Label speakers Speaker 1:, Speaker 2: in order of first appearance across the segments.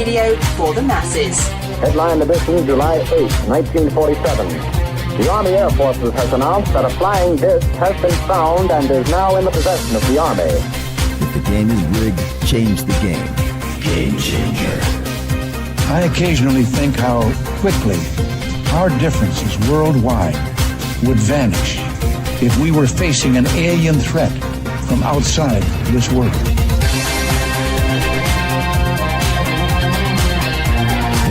Speaker 1: radio for the masses.
Speaker 2: Headline edition, July 8, 1947. The Army Air Forces has announced that a flying disc has been found and is now in the possession of the Army.
Speaker 3: If the game is rigged, change the game. Game changer.
Speaker 4: I occasionally think how quickly our differences worldwide would vanish if we were facing an alien threat from outside this world.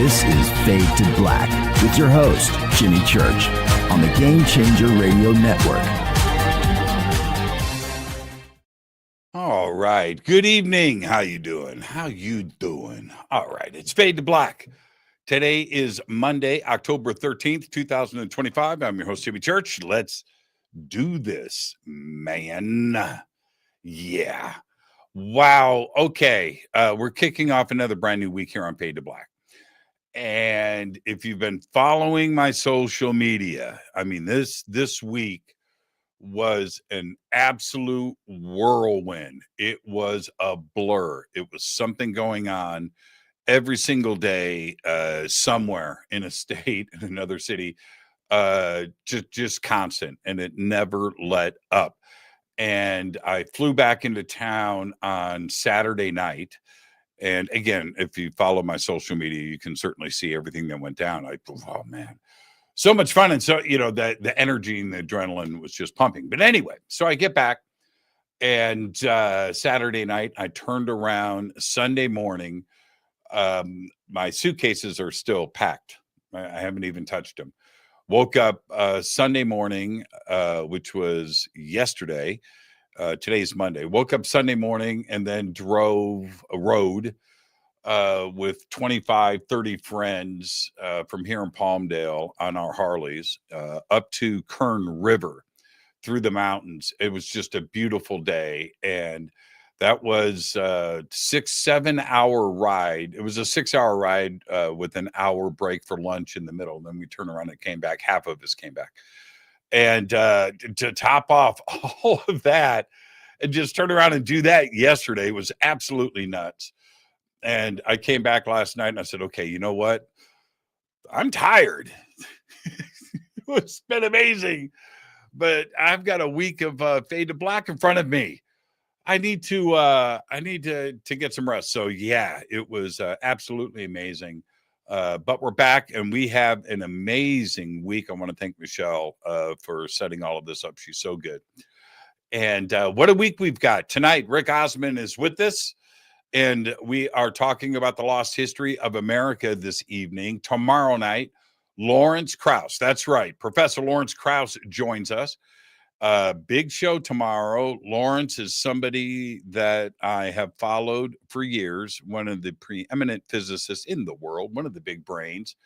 Speaker 3: This is Fade to Black with your host, Jimmy Church, on the Game Changer Radio Network.
Speaker 5: All right. Good evening. How you doing? All right. It's Fade to Black. Today is Monday, October 13th, 2025. I'm your host, Jimmy Church. Let's do this, man. Yeah. Wow. Okay. We're kicking off another brand new week here on Fade to Black. And if you've been following my social media, I mean, this week was an absolute whirlwind. It was a blur. It was something going on every single day, somewhere in a state, in another city, just constant, and it never let up. And I flew back into town on Saturday night. And again, if you follow my social media, you can certainly see everything that went down. Oh man, so much fun. And so, the energy and the adrenaline was just pumping. But anyway, so I get back and Saturday night, I turned around. Sunday morning. My suitcases are still packed. I haven't even touched them. Woke up Sunday morning, which was yesterday. Today's Monday. Woke up Sunday morning and then drove a road with 25, 30 friends from here in Palmdale on our Harleys up to Kern River through the mountains. It was just a beautiful day. And that was a 6-7 hour ride. It was a 6-hour ride with an hour break for lunch in the middle. And then we turned around and came back. Half of us came back. And to top off all of that and just turn around and do that yesterday was absolutely nuts. And I came back last night and I said, okay, you know what? I'm tired. It's been amazing. But I've got a week of Fade to Black in front of me. I need to get some rest. So yeah, it was absolutely amazing. But we're back and we have an amazing week. I want to thank Michelle for setting all of this up. She's so good. And what a week we've got. Tonight, Rick Osman is with us, and we are talking about the lost history of America this evening. Tomorrow night, Lawrence Krauss. That's right. Professor Lawrence Krauss joins us. Big show tomorrow. Lawrence is somebody that I have followed for years, one of the preeminent physicists in the world, one of the big brains,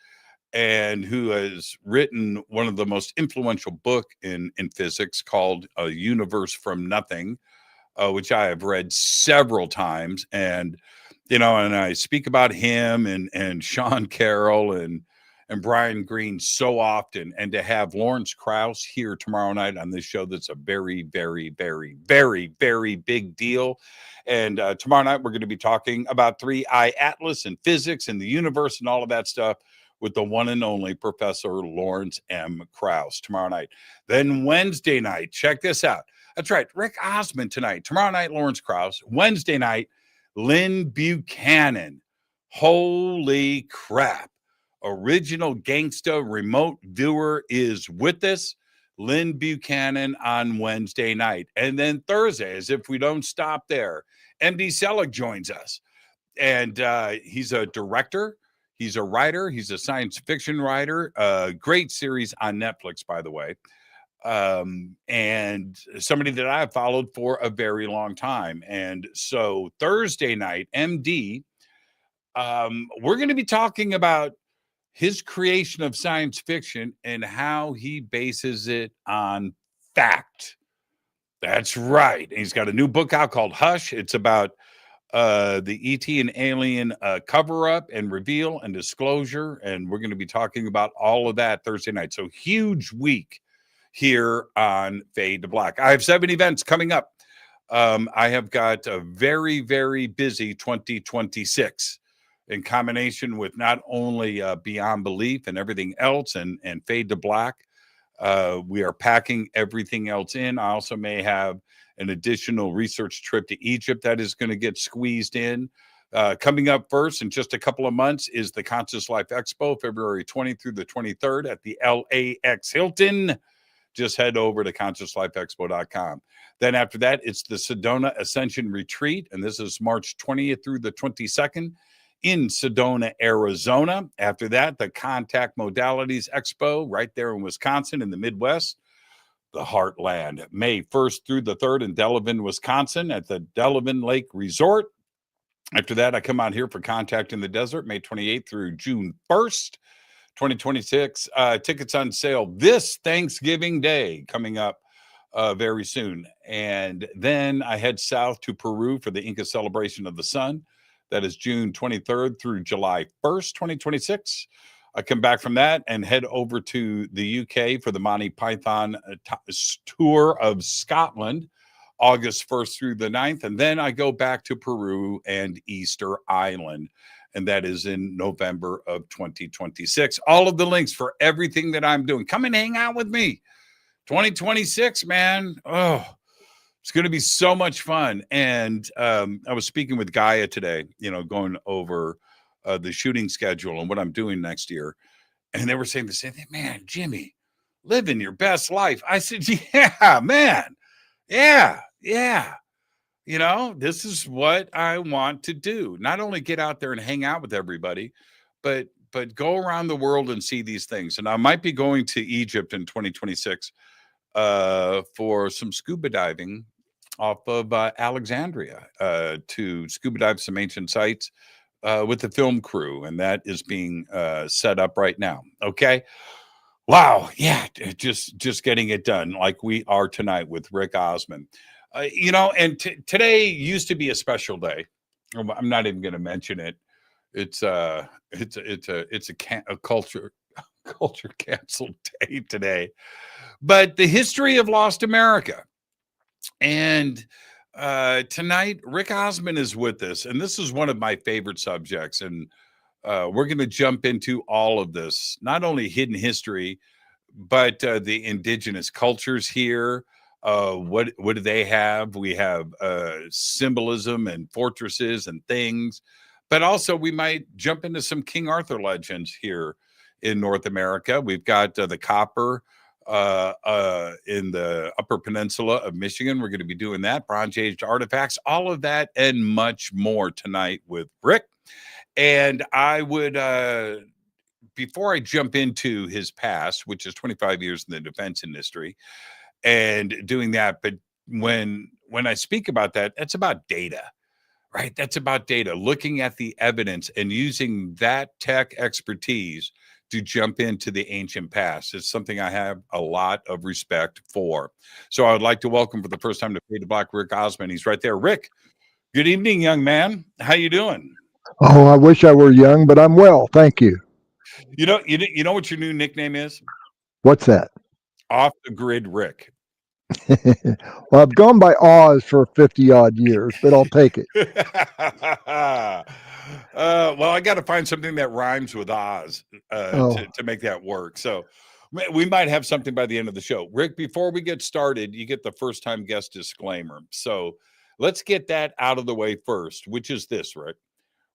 Speaker 5: and who has written one of the most influential book in physics called A Universe from Nothing, which I have read several times. And, and I speak about him and Sean Carroll and Brian Greene so often, and to have Lawrence Krauss here tomorrow night on this show, that's a very, very, very, very, very big deal. And tomorrow night, we're going to be talking about 3I Atlas and physics and the universe and all of that stuff with the one and only Professor Lawrence M. Krauss tomorrow night. Then Wednesday night, check this out. That's right, Rick Osman tonight. Tomorrow night, Lawrence Krauss. Wednesday night, Lynn Buchanan. Holy crap. Original Gangsta remote viewer is with us, Lynn Buchanan, on Wednesday night. And then Thursday, as if we don't stop there, MD Selig joins us. And he's a director, he's a writer, he's a science fiction writer, great series on Netflix, by the way. And somebody that I've followed for a very long time. And so Thursday night, MD, we're going to be talking about his creation of science fiction and how he bases it on fact. That's right. He's got a new book out called Hush. It's about the ET and alien cover-up and reveal and disclosure. And we're going to be talking about all of that Thursday night. So huge week here on Fade to Black. I have 7 events coming up. I have got a very, very busy 2026. in combination with not only Beyond Belief and everything else and Fade to Black. We are packing everything else in. I also may have an additional research trip to Egypt that is going to get squeezed in. Coming up first in just a couple of months is the Conscious Life Expo, February 20th through the 23rd at the LAX Hilton. Just head over to consciouslifeexpo.com. Then after that, it's the Sedona Ascension Retreat, and this is March 20th through the 22nd in Sedona, Arizona. After that, the Contact Modalities Expo right there in Wisconsin in the Midwest, the Heartland, May 1st through the 3rd in Delavan, Wisconsin at the Delavan Lake Resort. After that, I come out here for Contact in the Desert, May 28th through June 1st. 2026 tickets on sale this Thanksgiving Day coming up very soon. And then I head south to Peru for the Inca Celebration of the Sun. That is June 23rd through July 1st, 2026. I come back from that and head over to the UK for the Monty Python tour of Scotland, August 1st through the 9th. And then I go back to Peru and Easter Island, and that is in November of 2026. All of the links for everything that I'm doing. Come and hang out with me. 2026, man. Oh, it's going to be so much fun. And I was speaking with Gaia today, going over the shooting schedule and what I'm doing next year. And they were saying the same thing, man, Jimmy, living your best life. I said, yeah, man. Yeah. This is what I want to do. Not only get out there and hang out with everybody, but go around the world and see these things. And I might be going to Egypt in 2026 for some scuba diving off of Alexandria to scuba dive some ancient sites with the film crew. And that is being set up right now. Okay. Wow. Yeah. Just getting it done like we are tonight with Rick Osman. And today used to be a special day. I'm not even going to mention it. It's a culture canceled day today. But the history of Lost America. And tonight, Rick Osman is with us, and this is one of my favorite subjects. And we're going to jump into all of this, not only hidden history, but the indigenous cultures here. What do they have? We have symbolism and fortresses and things, but also we might jump into some King Arthur legends here in North America. We've got the copper in the Upper Peninsula of Michigan. We're going to be doing that. Bronze Age artifacts, all of that and much more tonight with Rick. And I would, before I jump into his past, which is 25 years in the defense industry, and doing that. But when I speak about that, that's about data, right? That's about data, looking at the evidence and using that tech expertise to jump into the ancient past. It's something I have a lot of respect for. So I would like to welcome for the first time to Fade to Black, Rick Osman. He's right there. Rick, good evening, young man. How you doing?
Speaker 6: Oh, I wish I were young, but I'm well. Thank you.
Speaker 5: You know what your new nickname is?
Speaker 6: What's that?
Speaker 5: Off the Grid Rick.
Speaker 6: Well, I've gone by Oz for 50 odd years, but I'll take it.
Speaker 5: Well, I got to find something that rhymes with Oz to make that work. So we might have something by the end of the show. Rick, before we get started, you get the first time guest disclaimer. So let's get that out of the way first, which is this, Rick.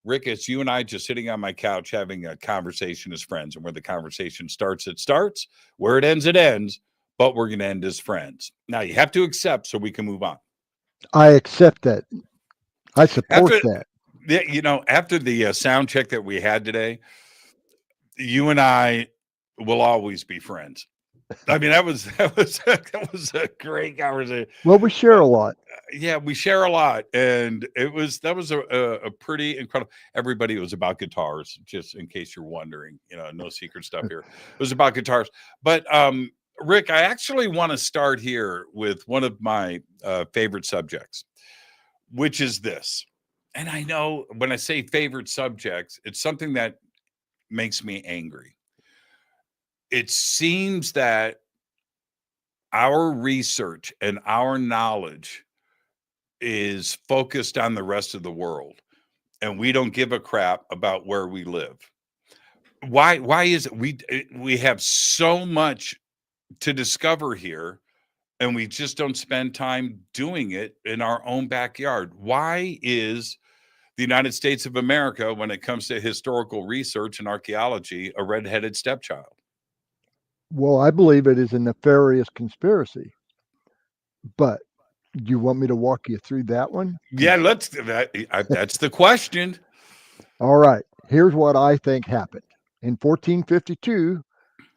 Speaker 5: Rick, it's you and I just sitting on my couch having a conversation as friends. And where the conversation starts, it starts. Where it ends. But we're going to end as friends. Now, you have to accept so we can move on.
Speaker 6: I accept that. I support that.
Speaker 5: After the sound check that we had today, you and I will always be friends. I mean, that was a great conversation.
Speaker 6: Well, we share a lot.
Speaker 5: Yeah, we share a lot, and that was a pretty incredible. Everybody, was about guitars, just in case you're wondering. No secret stuff here. It was about guitars, but Rick, I actually want to start here with one of my favorite subjects, which is this. And I know when I say favorite subjects, it's something that makes me angry. It seems that our research and our knowledge is focused on the rest of the world. and we don't give a crap about where we live. Why is it we have so much to discover here, and we just don't spend time doing it in our own backyard? Why is the United States of America, when it comes to historical research and archaeology, a redheaded stepchild?
Speaker 6: Well, I believe it is a nefarious conspiracy. But do you want me to walk you through that one?
Speaker 5: Yeah, that's the question.
Speaker 6: All right. Here's what I think happened. In 1452,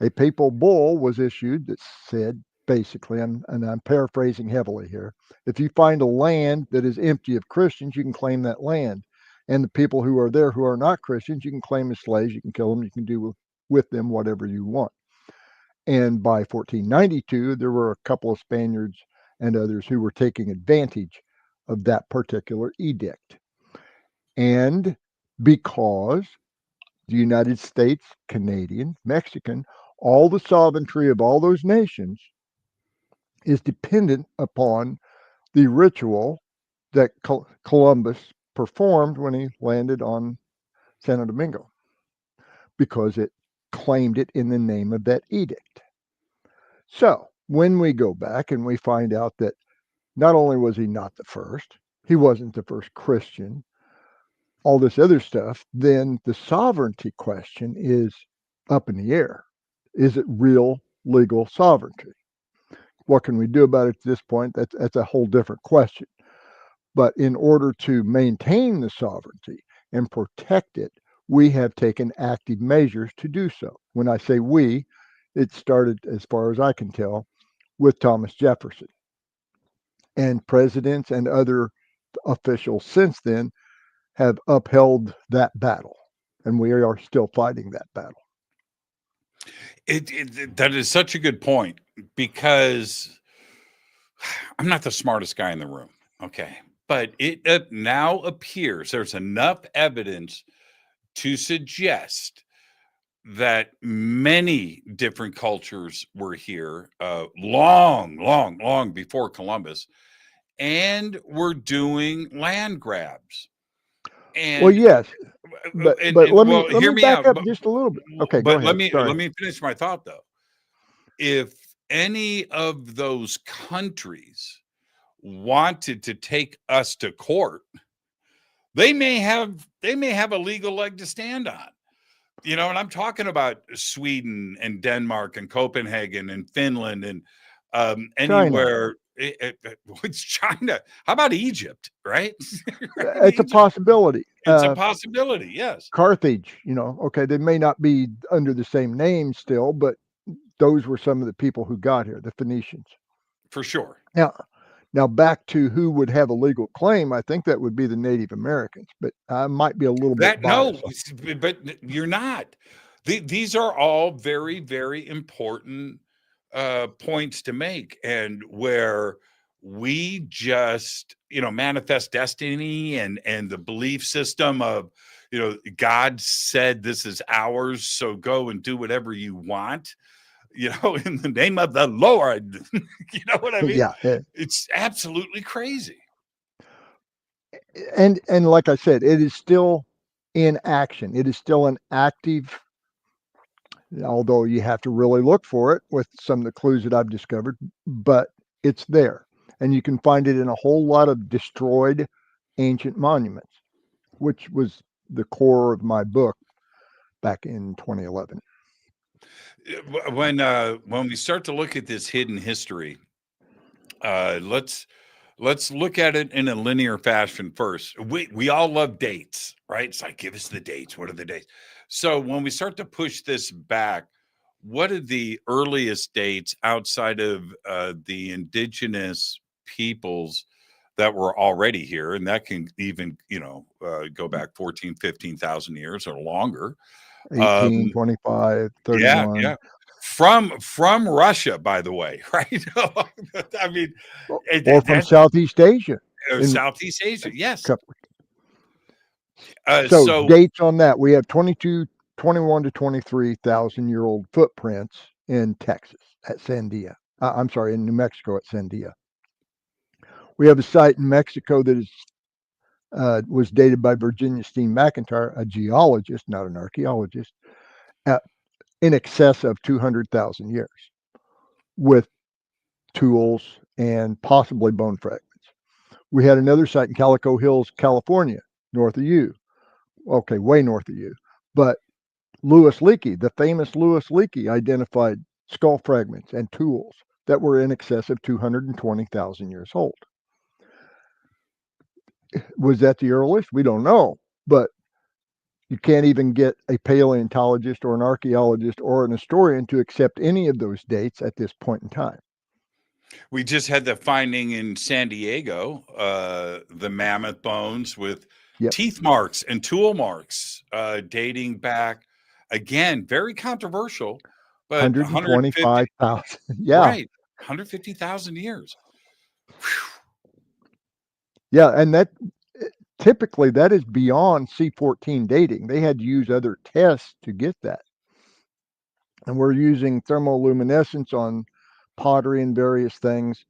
Speaker 6: a papal bull was issued that said, basically, and I'm paraphrasing heavily here, if you find a land that is empty of Christians, you can claim that land. And the people who are there who are not Christians, you can claim as slaves, you can kill them, you can do with them whatever you want. And by 1492, there were a couple of Spaniards and others who were taking advantage of that particular edict. And because the United States, Canadian, Mexican, all the sovereignty of all those nations is dependent upon the ritual that Columbus performed when he landed on Santo Domingo, because it claimed it in the name of that edict. So when we go back and we find out that not only was he not the first, he wasn't the first Christian, all this other stuff, then the sovereignty question is up in the air. Is it real legal sovereignty? What can we do about it at this point? That's a whole different question. But in order to maintain the sovereignty and protect it, we have taken active measures to do so. When I say we, it started, as far as I can tell, with Thomas Jefferson. And presidents and other officials since then have upheld that battle. And we are still fighting that battle.
Speaker 5: That is such a good point, because I'm not the smartest guy in the room. Okay. But it now appears there's enough evidence to suggest that many different cultures were here long before Columbus, and were doing land grabs. And
Speaker 6: well, yes, but let me
Speaker 5: hear me
Speaker 6: back
Speaker 5: out.
Speaker 6: up just a little bit. Okay, go ahead.
Speaker 5: Let me finish my thought, though. If any of those countries wanted to take us to court, they may have a legal leg to stand on. And I'm talking about Sweden and Denmark and Copenhagen and Finland and anywhere. It's China. How about Egypt? Right?
Speaker 6: It's a possibility.
Speaker 5: It's a possibility. Yes.
Speaker 6: Carthage. Okay, they may not be under the same name still, but those were some of the people who got here, the Phoenicians.
Speaker 5: For sure.
Speaker 6: Now back to who would have a legal claim, I think that would be the Native Americans, but I might be a little bit biased.
Speaker 5: No, but you're not. These are all very, very important points to make, and where we just manifest destiny and the belief system of God said this is ours, so go and do whatever you want. In the name of the Lord. You know what I mean?
Speaker 6: Yeah.
Speaker 5: It's absolutely crazy.
Speaker 6: And like I said, it is still in action. It is still an active, although you have to really look for it with some of the clues that I've discovered, but it's there. And you can find it in a whole lot of destroyed ancient monuments, which was the core of my book back in 2011.
Speaker 5: When we start to look at this hidden history, let's look at it in a linear fashion first. We all love dates, right? It's like, give us the dates. What are the dates? So when we start to push this back, what are the earliest dates outside of the indigenous peoples that were already here? And that can even go back 14, 15,000 years or longer.
Speaker 6: 18, 25, 31.
Speaker 5: Yeah. From Russia, by the way, right? I mean,
Speaker 6: or from Southeast Asia.
Speaker 5: Southeast Asia, yes.
Speaker 6: So dates on that, we have 21 to 23,000 year old footprints in Texas at Sandia. I'm sorry, in New Mexico at Sandia. We have a site in Mexico that is was dated by Virginia Steen McIntyre, a geologist, not an archaeologist, in excess of 200,000 years, with tools and possibly bone fragments. We had another site in Calico Hills, California, north of you. Okay, way north of you. But Louis Leakey, the famous Louis Leakey, identified skull fragments and tools that were in excess of 220,000 years old. Was that the earliest? We don't know. But you can't even get a paleontologist or an archaeologist or an historian to accept any of those dates at this point in time.
Speaker 5: We just had the finding in San Diego, the mammoth bones with teeth marks and tool marks dating back, again, very controversial, but
Speaker 6: 125,000. Yeah.
Speaker 5: Right. 150,000 years.
Speaker 6: Yeah. And that typically that is beyond C14 dating. They had to use other tests to get that. And we're using thermoluminescence on pottery and various things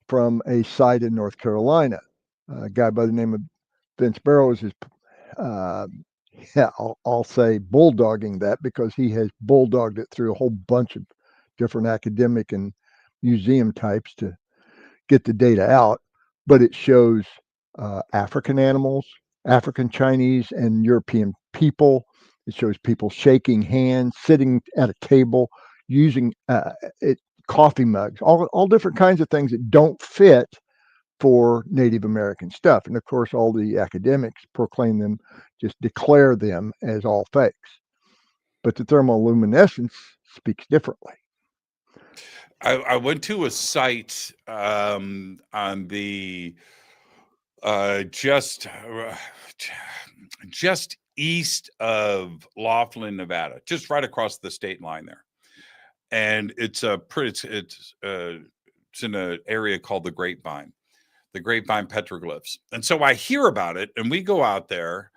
Speaker 6: from a site in North Carolina. A guy by the name of Vince Barrows is, I'll say bulldogging that because he has bulldogged it through a whole bunch of different academic and museum types to get the data out. But it shows African animals, African, Chinese, and European people. It shows people shaking hands, sitting at a table, using coffee mugs, all different kinds of things that don't fit for Native American stuff. And of course, all the academics proclaim them, just declare them as all fakes. But the thermoluminescence speaks differently.
Speaker 5: I went to a site on the just east of Laughlin, Nevada, just right across the state line there. And it's in an area called the Grapevine petroglyphs. And so I hear about it, and we go out there.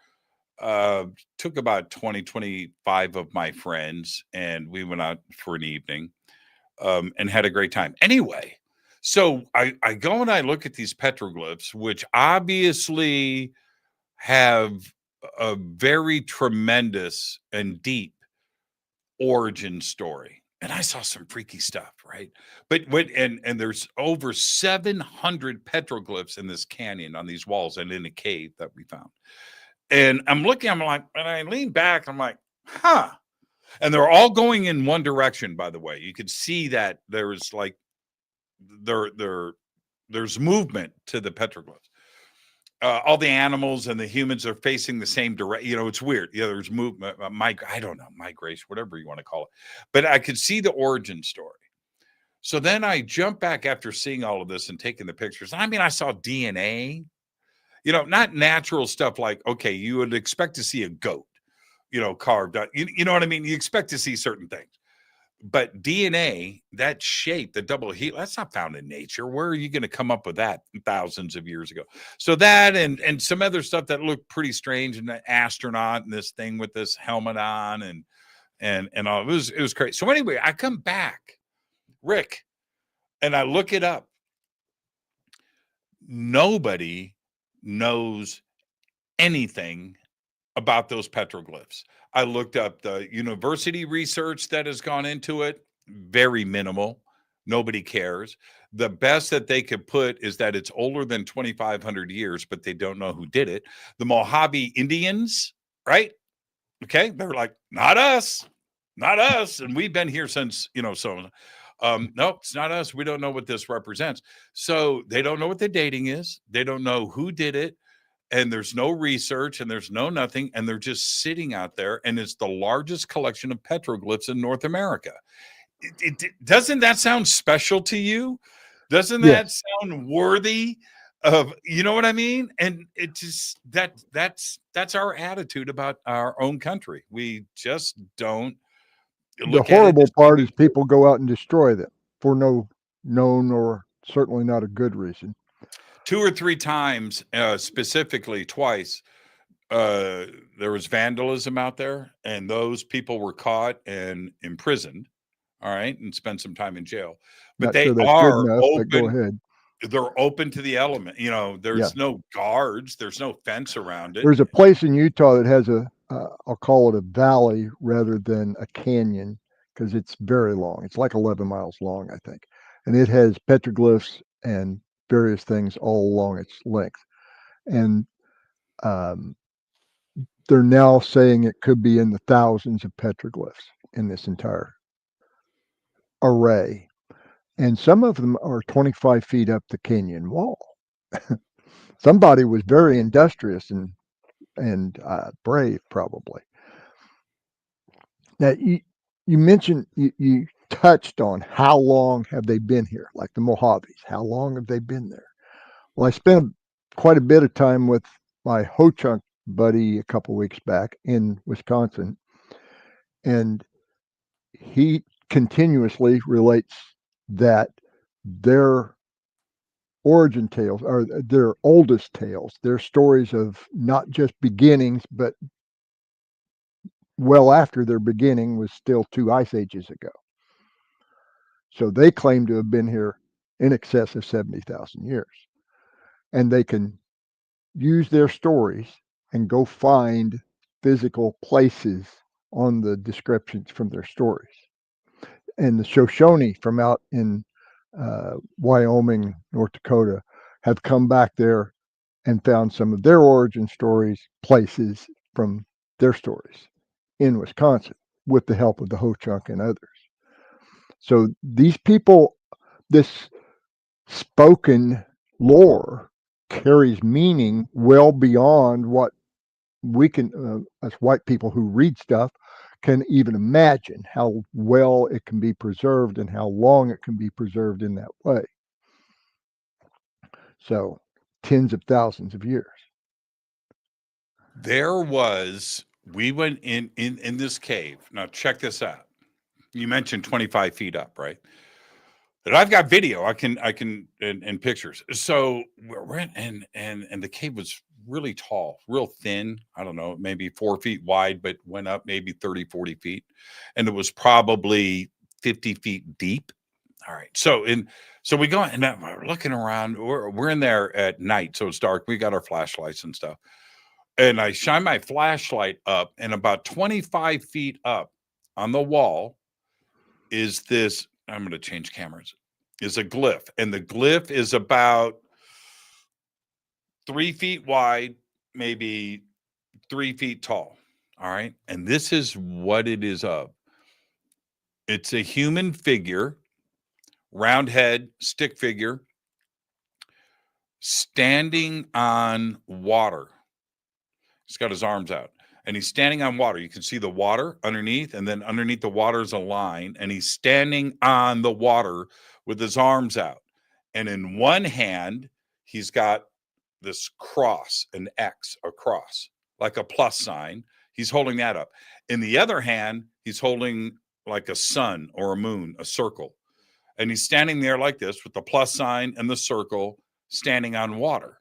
Speaker 5: Took about 25 of my friends, and we went out for an evening and had a great time. Anyway, so I go and I look at these petroglyphs, which obviously have a very tremendous and deep origin story. And I saw some freaky stuff, right? But and there's over 700 petroglyphs in this canyon on these walls and in a cave that we found. And I'm looking, I'm like, and I lean back, I'm like, huh. And they're all going in one direction, by the way. You could see that there's like there's movement to the petroglyphs. All the animals and the humans are facing the same direction. You know, it's weird. Yeah, there's movement, I don't know, migration, whatever you want to call it. But I could see the origin story. So then I jump back after seeing all of this and taking the pictures. I mean, I saw DNA, you know, not natural stuff like, okay, you would expect to see a goat, you know, carved out. You know what I mean? You expect to see certain things. But DNA, that shape, the double helix, that's not found in nature. Where are you going to come up with that thousands of years ago? So that and some other stuff that looked pretty strange, and the astronaut and this thing with this helmet on and all. It was crazy. So anyway, I come back, Rick, and I look it up. Nobody knows anything about those petroglyphs. I looked up the university research that has gone into it. Very minimal. Nobody cares. The best that they could put is that it's older than 2,500 years, but they don't know who did it. The Mojave Indians, right? Okay. They're like, not us. And we've been here since, so no, it's not us. We don't know what this represents. So they don't know what the dating is. They don't know who did it. And there's no research and there's no nothing. And they're just sitting out there. And it's the largest collection of petroglyphs in North America. Doesn't that sound special to you? Doesn't that sound worthy of, you know what I mean? And it just, that's our attitude about our own country. We just don't.
Speaker 6: The horrible part is people go out and destroy them for no known or certainly not a good reason.
Speaker 5: 2 or 3 times, specifically twice, there was vandalism out there, and those people were caught and imprisoned, all right, and spent some time in jail. But
Speaker 6: Not
Speaker 5: they
Speaker 6: sure that's
Speaker 5: are
Speaker 6: good enough,
Speaker 5: open.
Speaker 6: but go ahead.
Speaker 5: they're open to the element. You know, there's
Speaker 6: Yeah.
Speaker 5: no guards, there's no fence around it.
Speaker 6: There's a place in Utah that has I'll call it a valley rather than a canyon because it's very long. It's like 11 miles long, I think. And it has petroglyphs and various things all along its length. And they're now saying it could be in the thousands of petroglyphs in this entire array. And some of them are 25 feet up the canyon wall. Somebody was very industrious and brave, probably. Now, you mentioned, you touched on how long have they been here, like the Mojaves. How long have they been there? Well, I spent quite a bit of time with my Ho-Chunk buddy a couple weeks back in Wisconsin, and he continuously relates that their origin tales are their oldest tales. Their stories of not just beginnings, but well after their beginning was still 2 ice ages ago. So they claim to have been here in excess of 70,000 years. And they can use their stories and go find physical places on the descriptions from their stories. And the Shoshone from out in Wyoming, North Dakota, have come back there and found some of their origin stories, places from their stories in Wisconsin with the help of the Ho-Chunk and others. So these people, this spoken lore carries meaning well beyond what we can, as white people who read stuff, can even imagine how well it can be preserved and how long it can be preserved in that way. So tens of thousands of years.
Speaker 5: We went in this cave. Now check this out. You mentioned 25 feet up, right? And I've got video. I can and pictures. So we're in, and the cave was really tall, real thin. I don't know, maybe 4 feet wide, but went up maybe 30, 40 feet. And it was probably 50 feet deep. All right. So we go and we're looking around. We're in there at night, so it's dark. We got our flashlights and stuff. And I shine my flashlight up, and about 25 feet up on the wall is this. I'm going to change cameras. Is a glyph, and the glyph is about 3 feet wide, maybe 3 feet tall. All right. And this is what it is of. It's a human figure, round head, stick figure, standing on water. He's got his arms out, and he's standing on water. You can see the water underneath, and then underneath the water is a line, and he's standing on the water with his arms out. And in one hand, he's got this cross, an X, a cross, like a plus sign. He's holding that up. In the other hand, he's holding like a sun or a moon, a circle. And he's standing there like this with the plus sign and the circle, standing on water.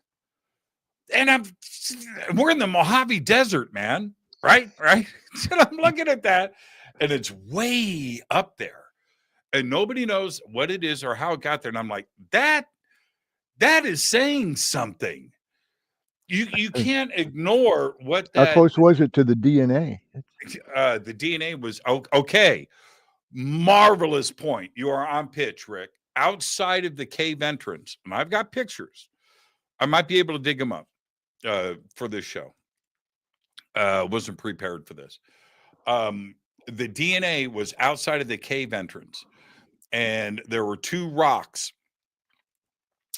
Speaker 5: And we're in the Mojave Desert, man. Right? So I'm looking at that, and it's way up there. And nobody knows what it is or how it got there. And I'm like, that is saying something. You can't ignore what that.
Speaker 6: How close was it to the DNA?
Speaker 5: The DNA was okay. Marvelous point. You are on pitch, Rick. Outside of the cave entrance, and I've got pictures. I might be able to dig them up for this show. Wasn't prepared for this. The DNA was outside of the cave entrance, and there were 2 rocks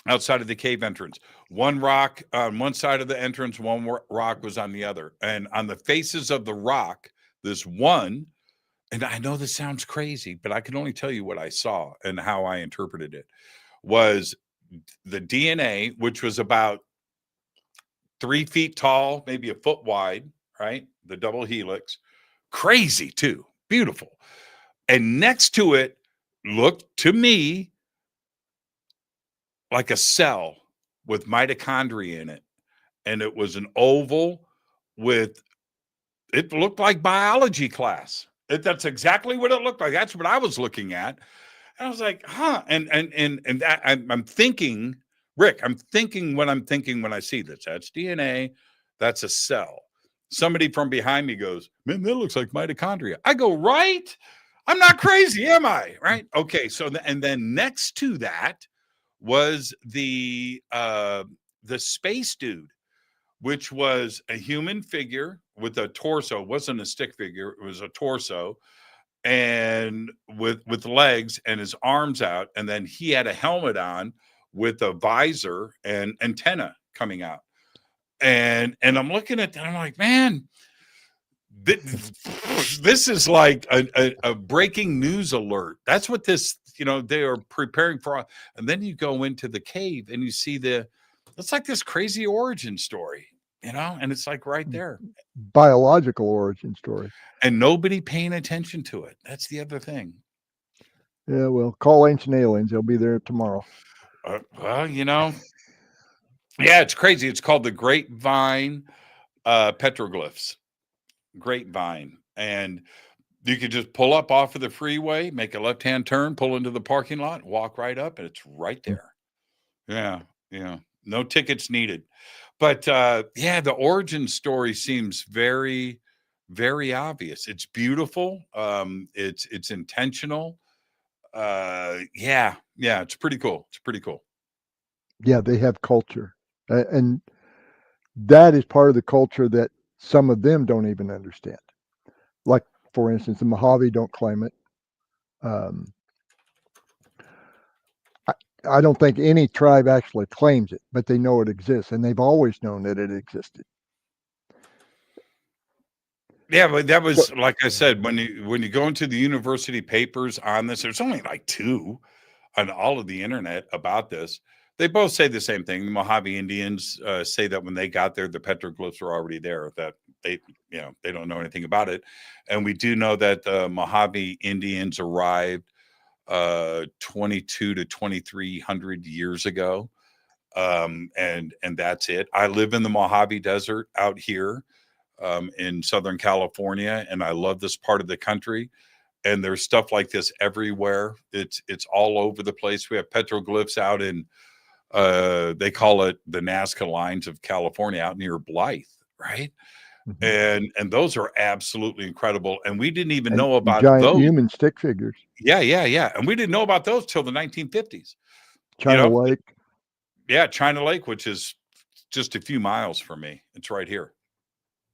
Speaker 5: outside of the cave entrance. One rock on one side of the entrance, one rock was on the other. And on the faces of the rock, this one, and I know this sounds crazy, but I can only tell you what I saw and how I interpreted it, was the DNA, which was about 3 feet tall, maybe a foot wide, right? The double helix. Crazy too. Beautiful. And next to it looked to me like a cell with mitochondria in it. And it was an oval with, it looked like biology class. That's exactly what it looked like. That's what I was looking at. And I was like, huh. And that I'm thinking Rick, I'm thinking what I'm thinking when I see this. That's DNA. That's a cell. Somebody from behind me goes, man, that looks like mitochondria. I go, right? I'm not crazy, am I? Right? Okay. So, and then next to that was the space dude, which was a human figure with a torso. It wasn't a stick figure. It was a torso and with legs and his arms out. And then he had a helmet on with a visor and antenna coming out. And I'm looking at that. I'm like, man, this is like a breaking news alert. That's what this, they are preparing for. And then you go into the cave and you see it's like this crazy origin story, and it's like right there.
Speaker 6: Biological origin story.
Speaker 5: And nobody paying attention to it. That's the other thing.
Speaker 6: Yeah, well, call Ancient Aliens. They'll be there tomorrow.
Speaker 5: Well, yeah, it's crazy. It's called the Grapevine Petroglyphs. Grapevine. And you could just pull up off of the freeway, make a left-hand turn, pull into the parking lot, walk right up, and it's right there. Yeah. No tickets needed. But the origin story seems very, very obvious. It's beautiful. It's intentional. It's pretty cool. It's pretty cool.
Speaker 6: Yeah, they have culture. And that is part of the culture that some of them don't even understand. Like, for instance, the Mojave don't claim it. I don't think any tribe actually claims it, but they know it exists, and they've always known that it existed.
Speaker 5: Yeah, but that was, like I said, when you go into the university papers on this, there's only like 2 on all of the internet about this. They both say the same thing. The Mojave Indians say that when they got there, the petroglyphs were already there, that they don't know anything about it. And we do know that the Mojave Indians arrived 22 to 2300 years ago. And that's it. I live in the Mojave Desert out here in Southern California, and I love this part of the country. And there's stuff like this everywhere. It's all over the place. We have petroglyphs out in they call it the Nazca Lines of California out near Blythe, right? Mm-hmm. And those are absolutely incredible. And we didn't even know about
Speaker 6: giant
Speaker 5: those
Speaker 6: human stick figures.
Speaker 5: Yeah. And we didn't know about those till the 1950s.
Speaker 6: China Lake.
Speaker 5: Yeah, China Lake, which is just a few miles from me. It's right here.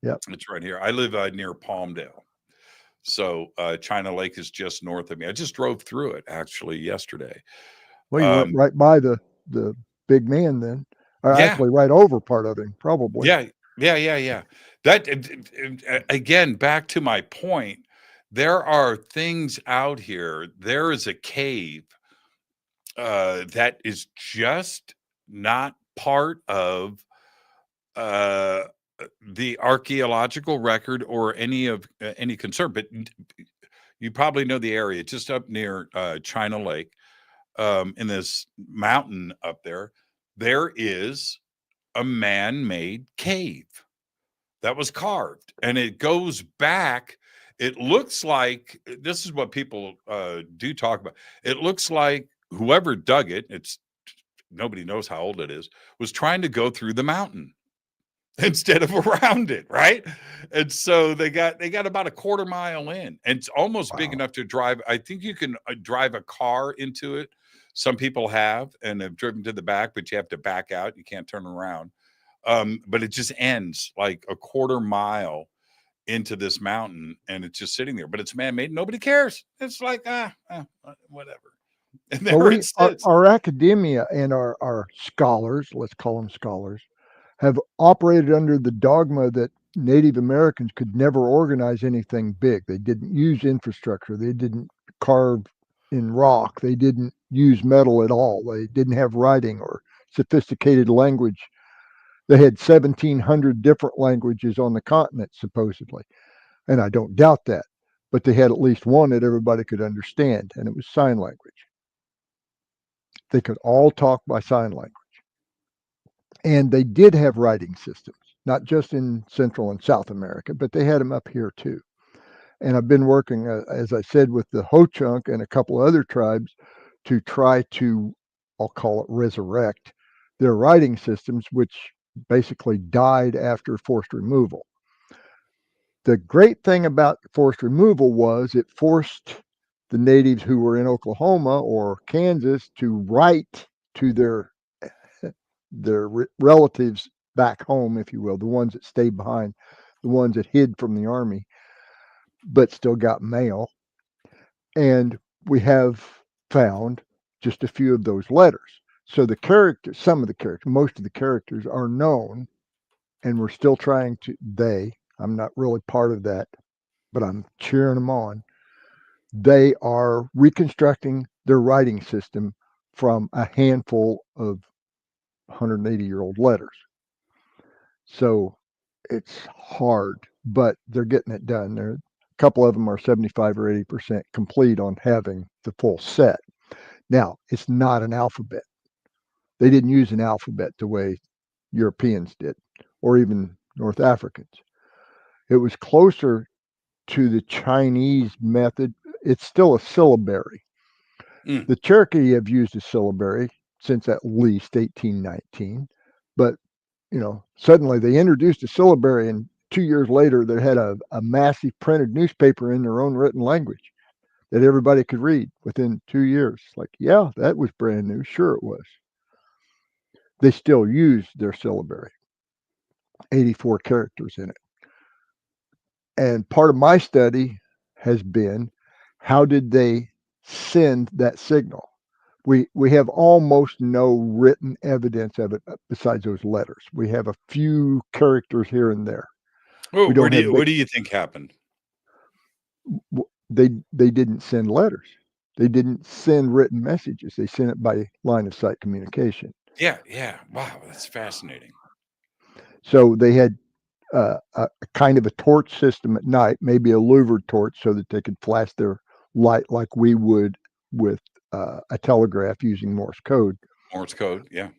Speaker 6: Yeah,
Speaker 5: it's right here. I live near Palmdale. So China Lake is just north of me. I just drove through it actually yesterday.
Speaker 6: Well, you went right by the big man then, or actually right over part of him, probably.
Speaker 5: Yeah. That again, back to my point. There are things out here. There is a cave that is just not part of the archaeological record or any concern, but you probably know the area just up near China Lake, in this mountain up there. There is a man-made cave that was carved, and it goes back. It looks like, this is what people do talk about. It looks like whoever dug it, nobody knows how old it is, was trying to go through the mountain instead of around it, right? And so they got about a quarter mile in, and it's almost big enough to drive. I think you can drive a car into it. Some people have and have driven to the back, but you have to back out. You can't turn around. But it just ends like a quarter mile into this mountain, and it's just sitting there. But it's man-made. Nobody cares. It's like whatever. And there it sits.
Speaker 6: Our academia and our scholars, let's call them scholars, have operated under the dogma that Native Americans could never organize anything big. They didn't use infrastructure. They didn't carve in rock. They didn't use metal at all. They didn't have writing or sophisticated language. They had 1,700 different languages on the continent, supposedly. And I don't doubt that. But they had at least one that everybody could understand, and it was sign language. They could all talk by sign language. And they did have writing systems, not just in Central and South America, but they had them up here too. And I've been working, as I said, with the Ho-Chunk and a couple other tribes to try to, I'll call it resurrect, their writing systems, which basically died after forced removal. The great thing about forced removal was it forced the natives who were in Oklahoma or Kansas to write to their relatives back home, if you will, the ones that stayed behind, the ones that hid from the army, but still got mail. And we have found just a few of those letters. So the characters, some of the characters, most of the characters are known, and we're still trying to, I'm not really part of that, but I'm cheering them on. They are reconstructing their writing system from a handful of 180-year-old letters. So it's hard, but they're getting it done. A couple of them are 75 or 80% complete on having the full set. Now, it's not an alphabet. They didn't use an alphabet the way Europeans did, or even North Africans. It was closer to the Chinese method. It's still a syllabary. The Cherokee have used a syllabary since at least 1819, but suddenly they introduced a syllabary, and 2 years later they had a massive printed newspaper in their own written language that everybody could read within 2 years. Like, yeah, that was brand new. Sure it was. They still used their syllabary, 84 characters in it. And part of my study has been, how did they send that signal? We have almost no written evidence of it besides those letters. We have a few characters here and there.
Speaker 5: Well, what do you think happened?
Speaker 6: They didn't send letters. They didn't send written messages. They sent it by line of sight communication.
Speaker 5: Yeah. Wow, that's fascinating.
Speaker 6: So they had a kind of a torch system at night, maybe a louvered torch, so that they could flash their light like we would with a telegraph using Morse code.
Speaker 5: Morse code, yeah.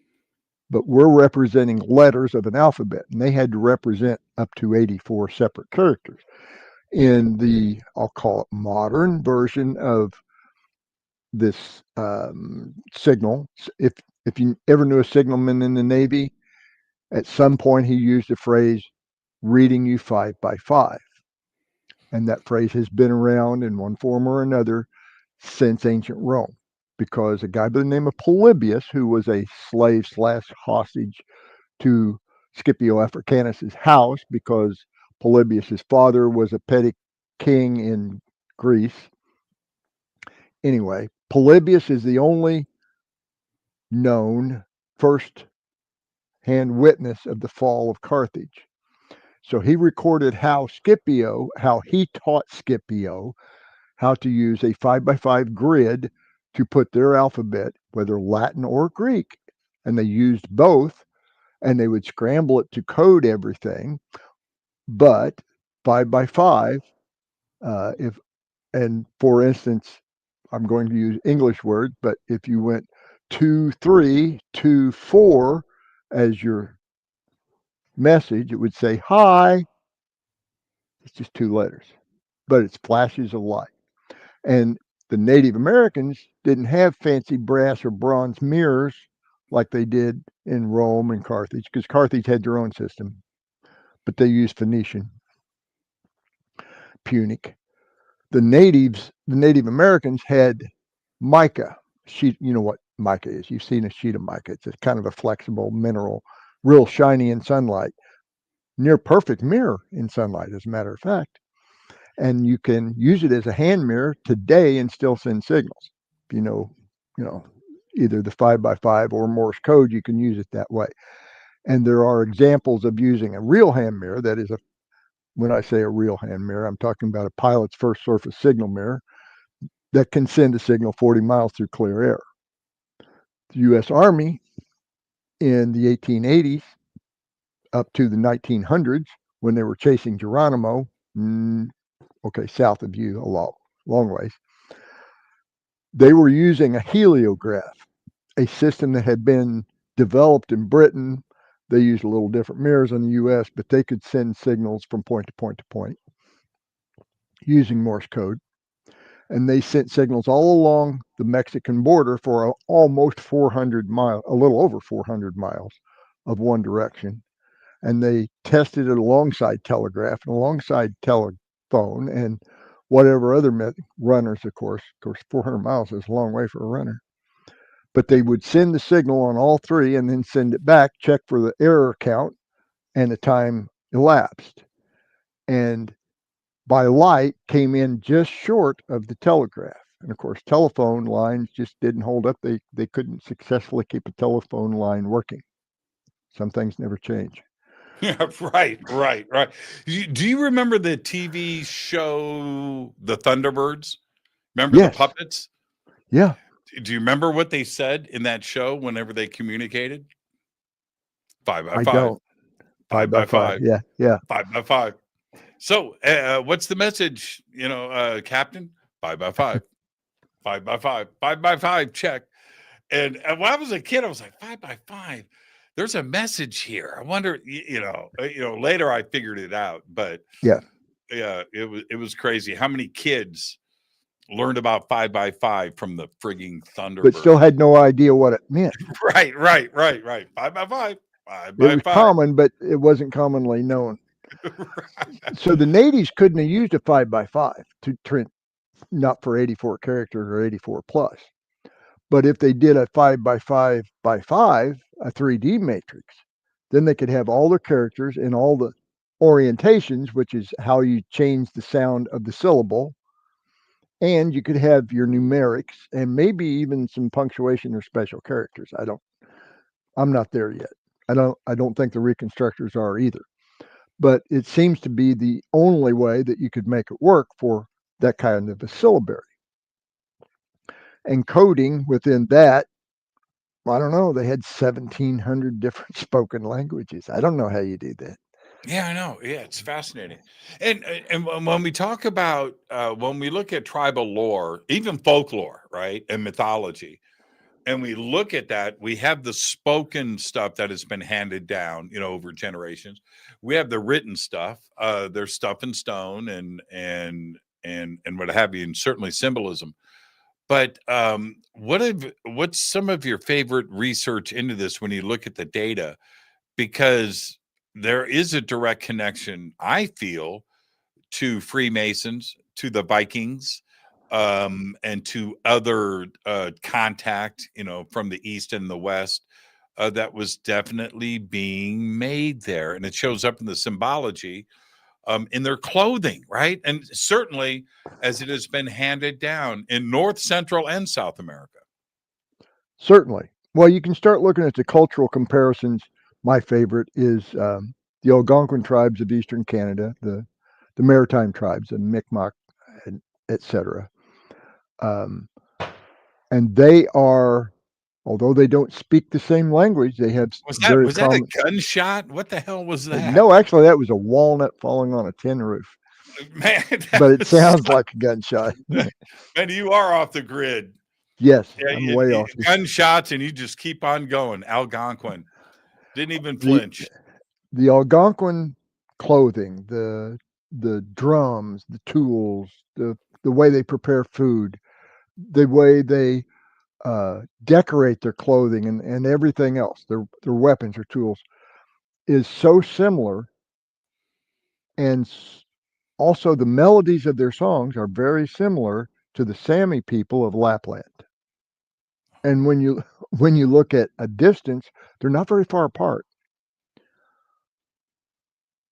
Speaker 6: But we're representing letters of an alphabet, and they had to represent up to 84 separate characters. In the, I'll call it modern version of this signal, if you ever knew a signalman in the Navy, at some point he used the phrase, reading you 5 by 5. And that phrase has been around in one form or another since ancient Rome, because a guy by the name of Polybius, who was a slave / hostage to Scipio Africanus's house, because Polybius's father was a petty king in Greece. Anyway, Polybius is the only known first-hand witness of the fall of Carthage. So he recorded how he taught Scipio how to use a 5 by 5 grid to put their alphabet, whether Latin or Greek, and they used both, and they would scramble it to code everything. But 5 by 5, for instance, I'm going to use English words, but if you went 2, 3, 2, 4 as your message, it would say hi. It's just 2 letters, but it's flashes of light. And the Native Americans didn't have fancy brass or bronze mirrors like they did in Rome and Carthage, because Carthage had their own system, but they used Phoenician, Punic. The Native Americans had mica. You know what mica is. You've seen a sheet of mica. It's kind of a flexible mineral, real shiny in sunlight. Near perfect mirror in sunlight, as a matter of fact. And you can use it as a hand mirror today and still send signals. You know, either the 5 by 5 or Morse code, you can use it that way. And there are examples of using a real hand mirror. That is when I say a real hand mirror, I'm talking about a pilot's first surface signal mirror that can send a signal 40 miles through clear air. The U.S. Army in the 1880s up to the 1900s, when they were chasing Geronimo, south of you a long ways, they were using a heliograph, a system that had been developed in Britain. They used a little different mirrors in the U.S., but they could send signals from point to point to point using Morse code. And they sent signals all along the Mexican border for almost 400 miles, a little over 400 miles of one direction. And they tested it alongside telegraph and alongside telephone and whatever other runners, of course. Of course, 400 miles is a long way for a runner. But they would send the signal on all three and then send it back, check for the error count, and the time elapsed. And by light came in just short of the telegraph. And of course, telephone lines just didn't hold up. They couldn't successfully keep a telephone line working. Some things never change.
Speaker 5: Yeah, right. Do you remember the TV show The Thunderbirds? Remember the
Speaker 6: Yes.
Speaker 5: puppets?
Speaker 6: Yeah.
Speaker 5: Do you remember what they said in that show whenever they communicated? 5 by
Speaker 6: I
Speaker 5: 5.
Speaker 6: don't.
Speaker 5: 5 by 5.
Speaker 6: Yeah.
Speaker 5: 5 by 5. So, what's the message, Captain? 5 by 5. 5 by 5. 5 by 5. Check. And when I was a kid, I was like, 5 by 5. There's a message here. I wonder, later I figured it out, but
Speaker 6: Yeah,
Speaker 5: it was crazy. How many kids learned about 5 by 5 from the frigging Thunderbird?
Speaker 6: but still had no idea what it meant.
Speaker 5: Right. 5 by 5. 5 by
Speaker 6: It was
Speaker 5: 5.
Speaker 6: common, but it wasn't commonly known.
Speaker 5: Right.
Speaker 6: So the natives couldn't have used a 5 by 5 to print, not for 84 characters or 84 plus. But if they did a 5 by 5 by 5, a 3D matrix, then they could have all their characters in all the orientations, which is how you change the sound of the syllable. And you could have your numerics and maybe even some punctuation or special characters. I'm not there yet. I don't think the reconstructors are either. But it seems to be the only way that you could make it work for that kind of a syllabary. And coding within that, I don't know, they had 1,700 different spoken languages. I don't know how you do that.
Speaker 5: Yeah, I know. Yeah, it's fascinating. And when we talk about when we look at tribal lore, even folklore, right, and mythology, and we look at that, we have the spoken stuff that has been handed down, over generations. We have the written stuff. There's stuff in stone and what have you, and certainly symbolism. But what's some of your favorite research into this when you look at the data? Because there is a direct connection, I feel, to Freemasons, to the Vikings, and to other contact, from the East and the West, that was definitely being made there. And it shows up in the symbology, in their clothing, right? And certainly as it has been handed down in North, Central, and South America.
Speaker 6: Certainly. Well, you can start looking at the cultural comparisons. My favorite is the Algonquin tribes of Eastern Canada, the maritime tribes, the Mi'kmaq, etc. And they are, although they don't speak the same language, they have
Speaker 5: Was
Speaker 6: very
Speaker 5: that
Speaker 6: common.
Speaker 5: a gunshot? What the hell was that?
Speaker 6: No, actually, that was a walnut falling on a tin roof.
Speaker 5: Man,
Speaker 6: But it sounds like a gunshot.
Speaker 5: Man, you are off the grid.
Speaker 6: Yes,
Speaker 5: Yeah,
Speaker 6: I'm way off.
Speaker 5: Gunshots, and you just keep on going. Algonquin didn't even flinch.
Speaker 6: The Algonquin clothing, the drums, the tools, the way they prepare food, the way they decorate their clothing and everything else, their weapons or tools, is so similar. And also the melodies of their songs are very similar to the Sami people of Lapland. And when you look at a distance, they're not very far apart.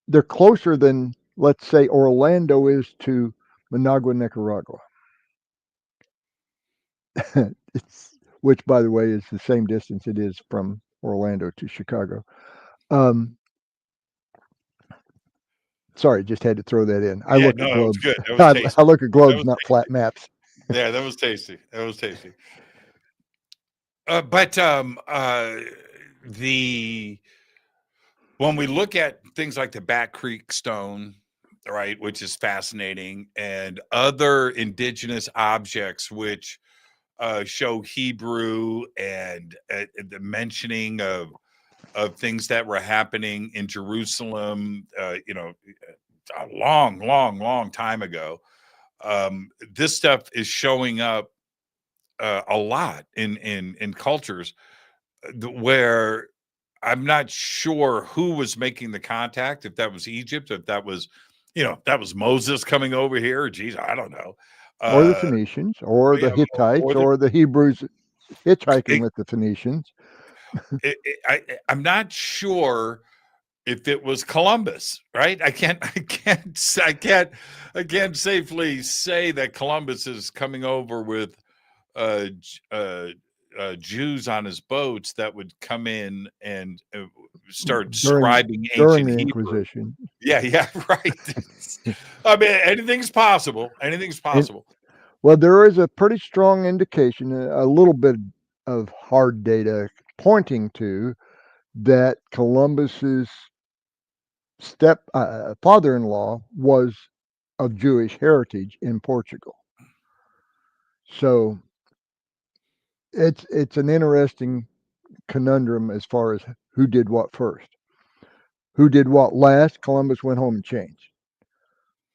Speaker 6: They're closer than, let's say, Orlando is to Managua, Nicaragua. Which, by the way, is the same distance it is from Orlando to Chicago. Sorry, just had to throw that in. I look at globes.
Speaker 5: Good. That was tasty.
Speaker 6: I look at globes, not flat maps.
Speaker 5: Yeah, that was tasty. When we look at things like the Bat Creek Stone, right, which is fascinating, and other indigenous objects which show Hebrew and the mentioning of things that were happening in Jerusalem, a long time ago. This stuff is showing up a lot in cultures where I'm not sure who was making the contact, if that was Egypt, if that was, that was Moses coming over here. Geez, I don't know.
Speaker 6: Or the Phoenicians, or the
Speaker 5: Yeah,
Speaker 6: Hittites,
Speaker 5: or the
Speaker 6: or the Hebrews hitchhiking
Speaker 5: it,
Speaker 6: with the Phoenicians.
Speaker 5: I'm not sure if it was Columbus, right? I can't safely say that Columbus is coming over with Jews on his boats that would come in and start scribing
Speaker 6: during
Speaker 5: ancient
Speaker 6: the
Speaker 5: Hebrew.
Speaker 6: Inquisition.
Speaker 5: Yeah, right. I mean, anything's possible. Anything's possible.
Speaker 6: Well, there is a pretty strong indication, a little bit of hard data pointing to that Columbus's father-in-law was of Jewish heritage in Portugal. So it's an interesting conundrum as far as who did what first. Who did what last? Columbus went home and changed,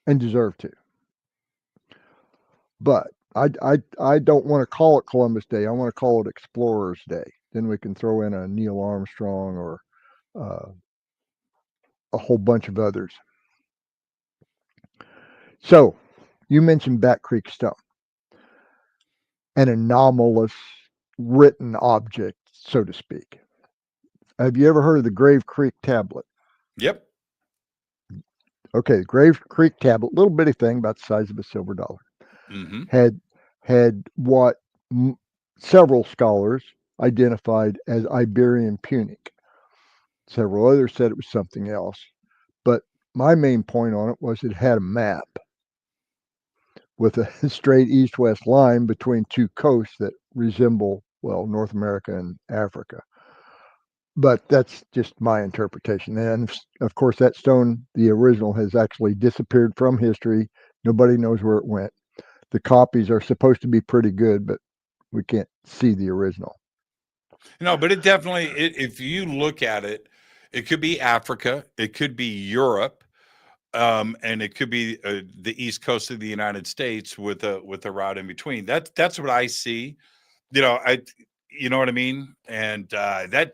Speaker 6: and deserved to. But I don't want to call it Columbus Day. I want to call it Explorers Day. Then we can throw in a Neil Armstrong or a whole bunch of others. So you mentioned Bat Creek Stone, an anomalous written object, so to speak. Have you ever heard of the Grave Creek Tablet?
Speaker 5: Yep.
Speaker 6: Okay, the Grave Creek Tablet, little bitty thing about the size of a silver dollar,
Speaker 5: Mm-hmm.
Speaker 6: had what several scholars identified as Iberian Punic. Several others said it was something else. But my main point on it was it had a map with a straight east-west line between two coasts that resemble, well, North America and Africa. But that's just my interpretation. And of course, that stone, the original, has actually disappeared from history. Nobody knows where it went. The copies are supposed to be pretty good, but we can't see the original.
Speaker 5: No, but it definitely, if you look at it, it could be Africa, it could be Europe, and it could be the east coast of the United States with a route in between. That's what I see. You know what I mean? And that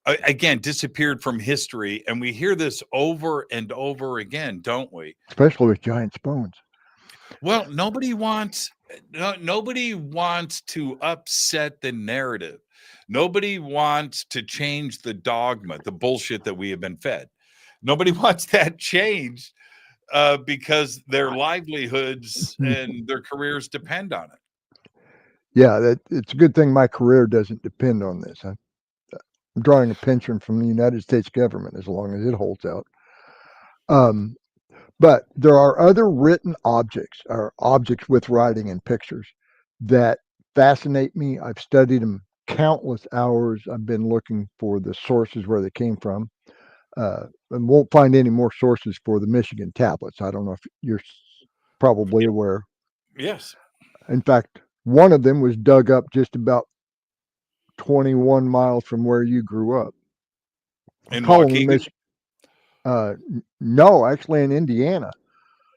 Speaker 5: again disappeared from history, and we hear this over and over again, don't we?
Speaker 6: Especially with giant bones.
Speaker 5: Well, nobody wants to upset the narrative. Nobody wants to change the dogma, the bullshit that we have been fed. Nobody wants that changed because their livelihoods and their careers depend on it.
Speaker 6: Yeah, it's a good thing my career doesn't depend on this. I'm drawing a pension from the United States government as long as it holds out. But there are other written objects, or objects with writing and pictures, that fascinate me. I've studied them countless hours. I've been looking for the sources where they came from, and won't find any more sources for the Michigan tablets. I don't know if you're probably aware.
Speaker 5: Yes.
Speaker 6: In fact, one of them was dug up just about 21 miles from where you grew up.
Speaker 5: In
Speaker 6: Colony,
Speaker 5: Waukegan?
Speaker 6: no, actually in Indiana.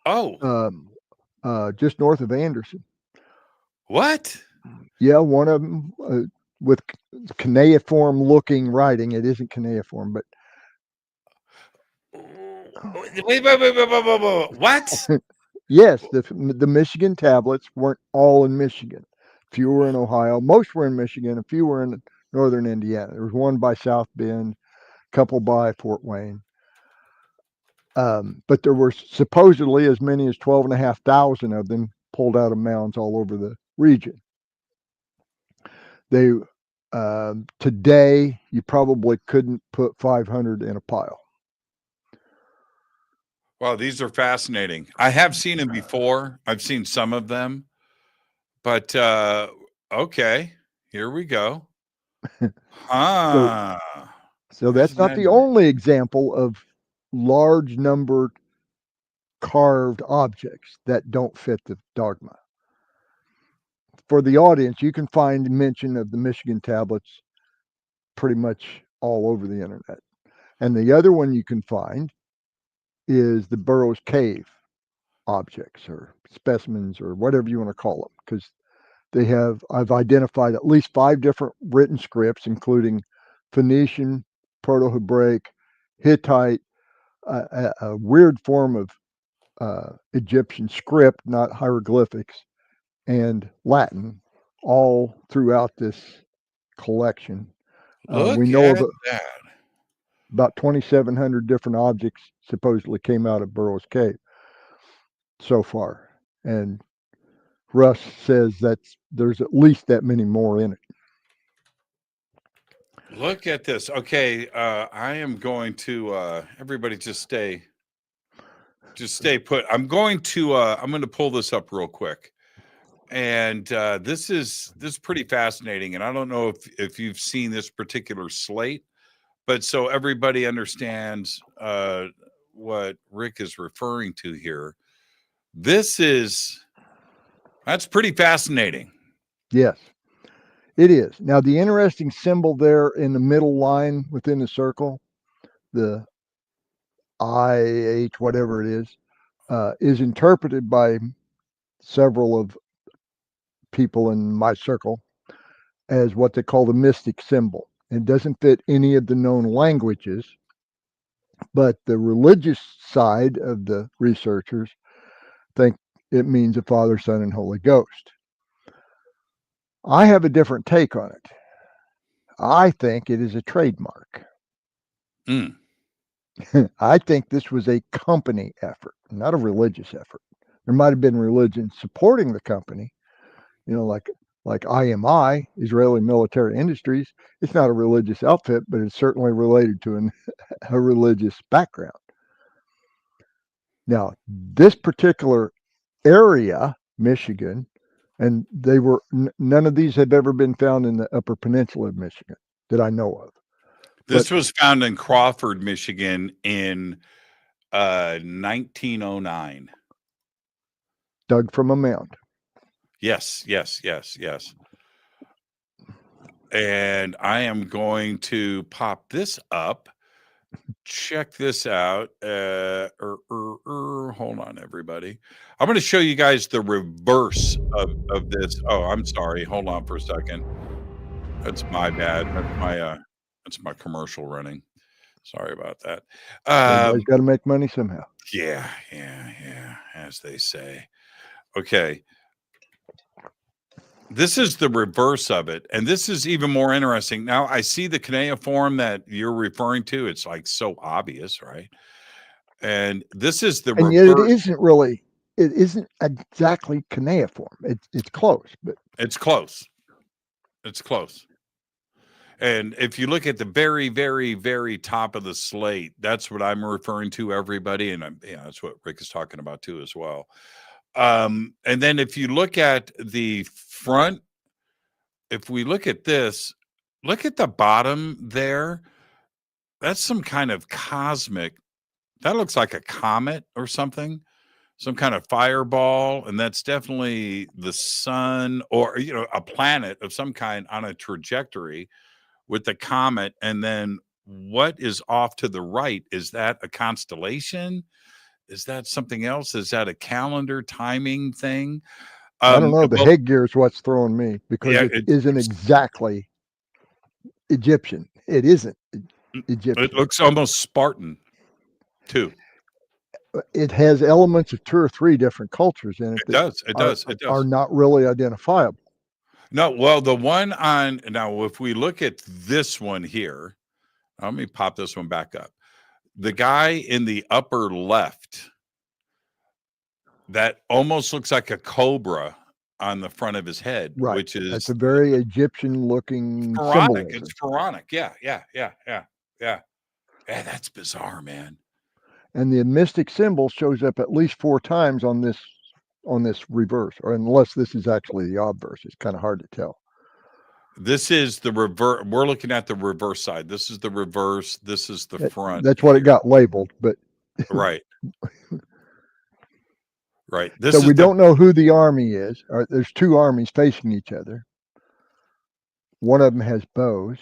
Speaker 5: Oh.
Speaker 6: Just north of Anderson.
Speaker 5: What?
Speaker 6: Yeah, one of them with cuneiform looking writing. It isn't cuneiform, but
Speaker 5: Wait. What?
Speaker 6: yes, the Michigan tablets weren't all in Michigan. Few were in Ohio. Most were in Michigan. A few were in northern Indiana. There was one by South Bend, a couple by Fort Wayne. But there were supposedly as many as 12,500 of them pulled out of mounds all over the region. They today you probably couldn't put 500 in a pile.
Speaker 5: Wow, these are fascinating. I have seen them before. I've seen some of them, but okay, here we go.
Speaker 6: So that's not the only example of large numbered carved objects that don't fit the dogma. For the audience, you can find mention of the Michigan tablets pretty much all over the internet. And the other one you can find is the Burroughs Cave objects or specimens or whatever you want to call them, because I've identified at least 5 different written scripts, including Phoenician, Proto-Hebraic, Hittite, a weird form of Egyptian script, not hieroglyphics, and Latin, all throughout this collection. We
Speaker 5: Look
Speaker 6: know
Speaker 5: at
Speaker 6: of
Speaker 5: that.
Speaker 6: about 2,700 different objects supposedly came out of Burroughs Cave so far, and Russ says there's at least that many more in it.
Speaker 5: Look at this. Okay, I am going to everybody just stay put. I'm going to pull this up real quick. And this is pretty fascinating. And I don't know if you've seen this particular slate, but so everybody understands what Rick is referring to here. That's pretty fascinating.
Speaker 6: Yes, it is. Now, the interesting symbol there in the middle line within the circle, the IH, whatever it is interpreted by several of people in my circle as what they call the mystic symbol. It doesn't fit any of the known languages, but the religious side of the researchers think it means the Father, Son, and Holy Ghost. I have a different take on it. I think it is a trademark.
Speaker 5: Mm.
Speaker 6: I think this was a company effort, not a religious effort. There might have been religion supporting the company, like IMI, Israeli Military Industries. It's not a religious outfit, but it's certainly related to a religious background. Now, this particular area, Michigan, and none of these have ever been found in the Upper Peninsula of Michigan that I know of.
Speaker 5: This was found in Crawford, Michigan in 1909.
Speaker 6: Dug from a mound.
Speaker 5: Yes. And I am going to pop this up. Check this out. Hold on, everybody. I'm going to show you guys the reverse of this. Oh, I'm sorry. Hold on for a second. That's my bad. That's my commercial running. Sorry about that.
Speaker 6: Everybody's got to make money somehow.
Speaker 5: Yeah, as they say. Okay. This is the reverse of it, and this is even more interesting. Now, I see the cuneiform that you're referring to. It's like so obvious, right? And this is the
Speaker 6: and
Speaker 5: reverse.
Speaker 6: Yet it isn't exactly cuneiform. It's close, but
Speaker 5: it's close. It's close. And if you look at the very, very, very top of the slate, that's what I'm referring to, everybody. And that's what Rick is talking about too, as well. And then if you look at the front, if we look at this, look at the bottom there. That's some kind of cosmic, that looks like a comet or something, some kind of fireball. And that's definitely the sun or, a planet of some kind on a trajectory with the comet. And then what is off to the right? Is that a constellation? Is that something else? Is that a calendar timing thing?
Speaker 6: I don't know. The headgear is what's throwing me because it isn't exactly Egyptian. It isn't Egyptian.
Speaker 5: It looks almost Spartan, too.
Speaker 6: It has elements of 2 or 3 different cultures in it.
Speaker 5: It does.
Speaker 6: Are not really identifiable.
Speaker 5: No, well, the one now, if we look at this one here, let me pop this one back up. The guy in the upper left, that almost looks like a cobra on the front of his head,
Speaker 6: right?
Speaker 5: Which is
Speaker 6: that's a very Egyptian-looking
Speaker 5: pharaonic. It's pharaonic. Yeah. That's bizarre, man.
Speaker 6: And the mystic symbol shows up at least 4 times on this reverse, or unless this is actually the obverse. It's kind of hard to tell.
Speaker 5: This is the reverse. We're looking at the reverse side. This is the reverse. This is the front.
Speaker 6: That's what it got labeled, but
Speaker 5: right. Right.
Speaker 6: So we don't know who the army is. There's 2 armies facing each other. One of them has bows.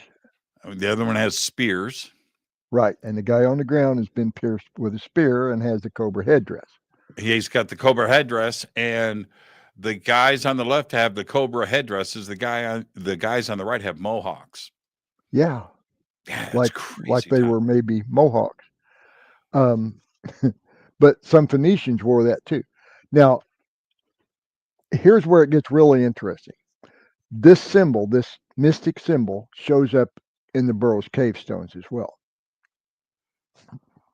Speaker 5: The other one has spears.
Speaker 6: Right. And the guy on the ground has been pierced with a spear and has the cobra headdress.
Speaker 5: He's got the cobra headdress, and The guys on the left have the cobra headdresses. The guys on the right have mohawks.
Speaker 6: Yeah,
Speaker 5: Yeah,
Speaker 6: like
Speaker 5: crazy.
Speaker 6: they were maybe Mohawks. But some Phoenicians wore that too. Now, here's where it gets really interesting. This symbol, this mystic symbol, shows up in the Burroughs cave stones as well.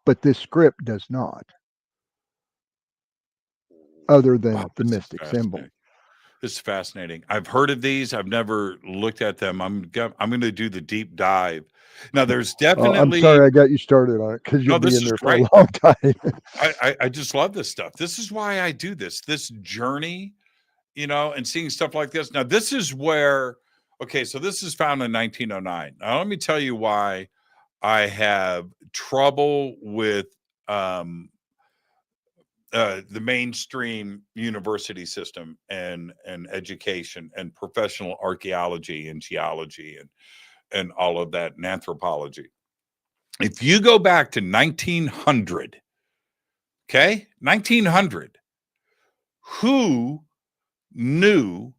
Speaker 6: But this script does not, other than the mystic symbol.
Speaker 5: This is fascinating. I've heard of these. I've never looked at them. I'm going to do the deep dive. Now, there's definitely.
Speaker 6: I'm sorry I got you started on it because you'll be in there for a long time.
Speaker 5: I just love this stuff. This is why I do this journey, and seeing stuff like this. Now, this is where, okay, so this is found in 1909. Now, let me tell you why I have trouble with the mainstream university system and education and professional archaeology and geology and all of that and anthropology. If you go back to 1900, okay, 1900, who knew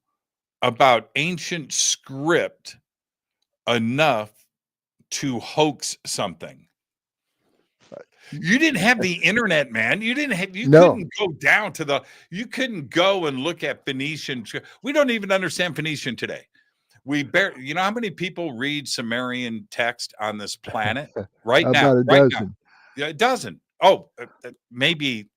Speaker 5: about ancient script enough to hoax something? You didn't have the internet, man. You couldn't go down to you couldn't go and look at Phoenician. We don't even understand Phoenician today. You know how many people read Sumerian text on this planet right now?
Speaker 6: About a dozen.
Speaker 5: Yeah, a dozen. Oh, maybe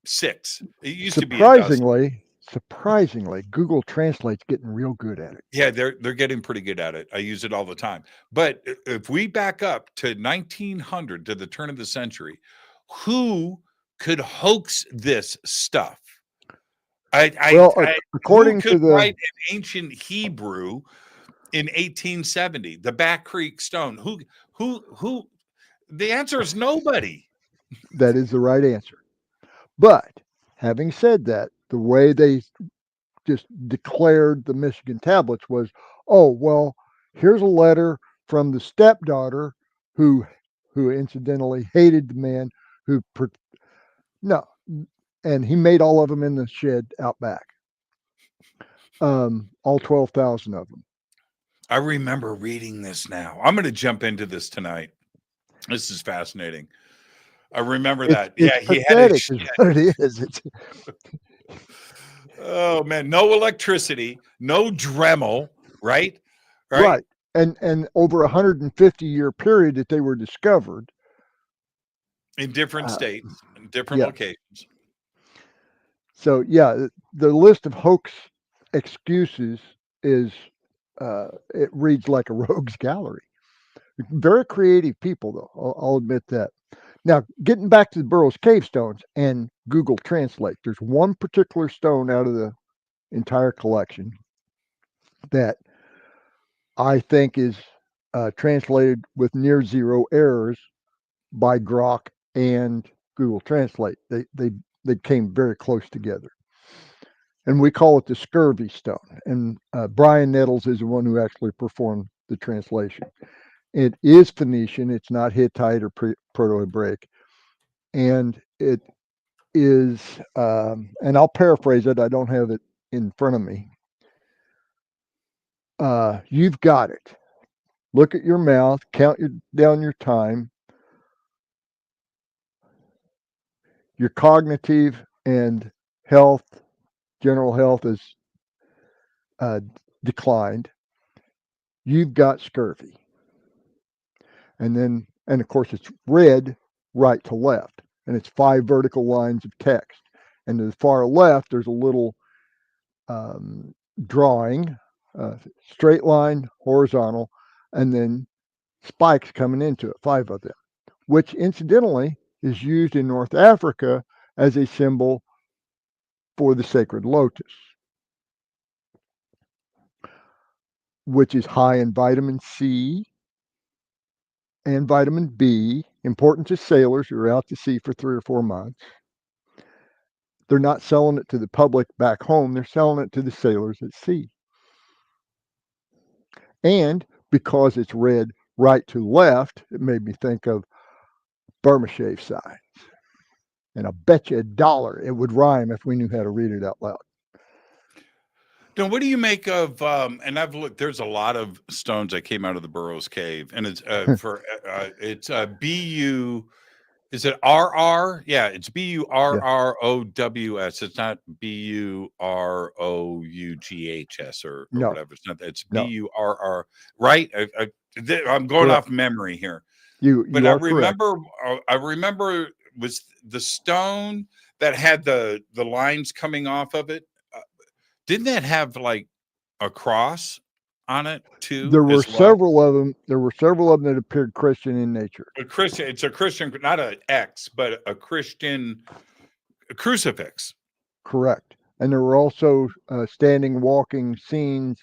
Speaker 5: 6. It used to be a dozen.
Speaker 6: Surprisingly, Google Translate's getting real good at it.
Speaker 5: Yeah, they're getting pretty good at it. I use it all the time. But if we back up to 1900, to the turn of the century, who could hoax this stuff?
Speaker 6: According to
Speaker 5: write an ancient Hebrew in 1870, the Back Creek Stone. Who? The answer is nobody.
Speaker 6: That is the right answer. But having said that, the way they just declared the Michigan tablets was, oh, well, here's a letter from the stepdaughter who incidentally hated the man and he made all of them in the shed out back. All 12,000 of them.
Speaker 5: I remember reading this now. I'm going to jump into this tonight. This is fascinating. I remember that.
Speaker 6: It's
Speaker 5: he
Speaker 6: pathetic
Speaker 5: had
Speaker 6: is what it is.
Speaker 5: Oh man, no electricity, no Dremel, right?
Speaker 6: And over 150-year period that they were discovered
Speaker 5: in different states, in different locations.
Speaker 6: So yeah, the list of hoax excuses is it reads like a rogues gallery. Very creative people, though. I'll admit that. Now, getting back to the Burroughs cave stones and Google Translate, there's one particular stone out of the entire collection that I think is translated with near zero errors by Grok and Google Translate. They came very close together. And we call it the scurvy stone. And Brian Nettles is the one who actually performed the translation. It is Phoenician. It's not Hittite or Proto-Hebraic. And it is, and I'll paraphrase it. I don't have it in front of me. You've got it. Look at your mouth. Count down your time. Your cognitive and general health is declined. You've got scurvy. And of course, it's read right to left, and it's 5 vertical lines of text. And to the far left, there's a little drawing, straight line, horizontal, and then spikes coming into it, 5 of them, which incidentally is used in North Africa as a symbol for the sacred lotus, which is high in vitamin C and vitamin B, important to sailors who are out to sea for 3 or 4 months. They're not selling it to the public back home. They're selling it to the sailors at sea. And because it's read right to left, it made me think of Burma shave signs. And I bet you $1 it would rhyme if we knew how to read it out loud.
Speaker 5: Now, what do you make of? And I've looked. There's a lot of stones that came out of the Burroughs Cave, and it's BU. Is it RR? Yeah, it's BURROWS. It's not BUROUGHS or
Speaker 6: No,
Speaker 5: whatever. It's not. It's
Speaker 6: no,
Speaker 5: BURR. Right? I'm going
Speaker 6: correct.
Speaker 5: off memory here, but
Speaker 6: You are correct.
Speaker 5: I remember was the stone that had the lines coming off of it. Didn't that have like a cross on it too,
Speaker 6: There were
Speaker 5: as well?
Speaker 6: several of them. There were several of them that appeared Christian in nature.
Speaker 5: A Christian. It's a Christian, not an X, but a Christian crucifix.
Speaker 6: Correct. And there were also standing, walking scenes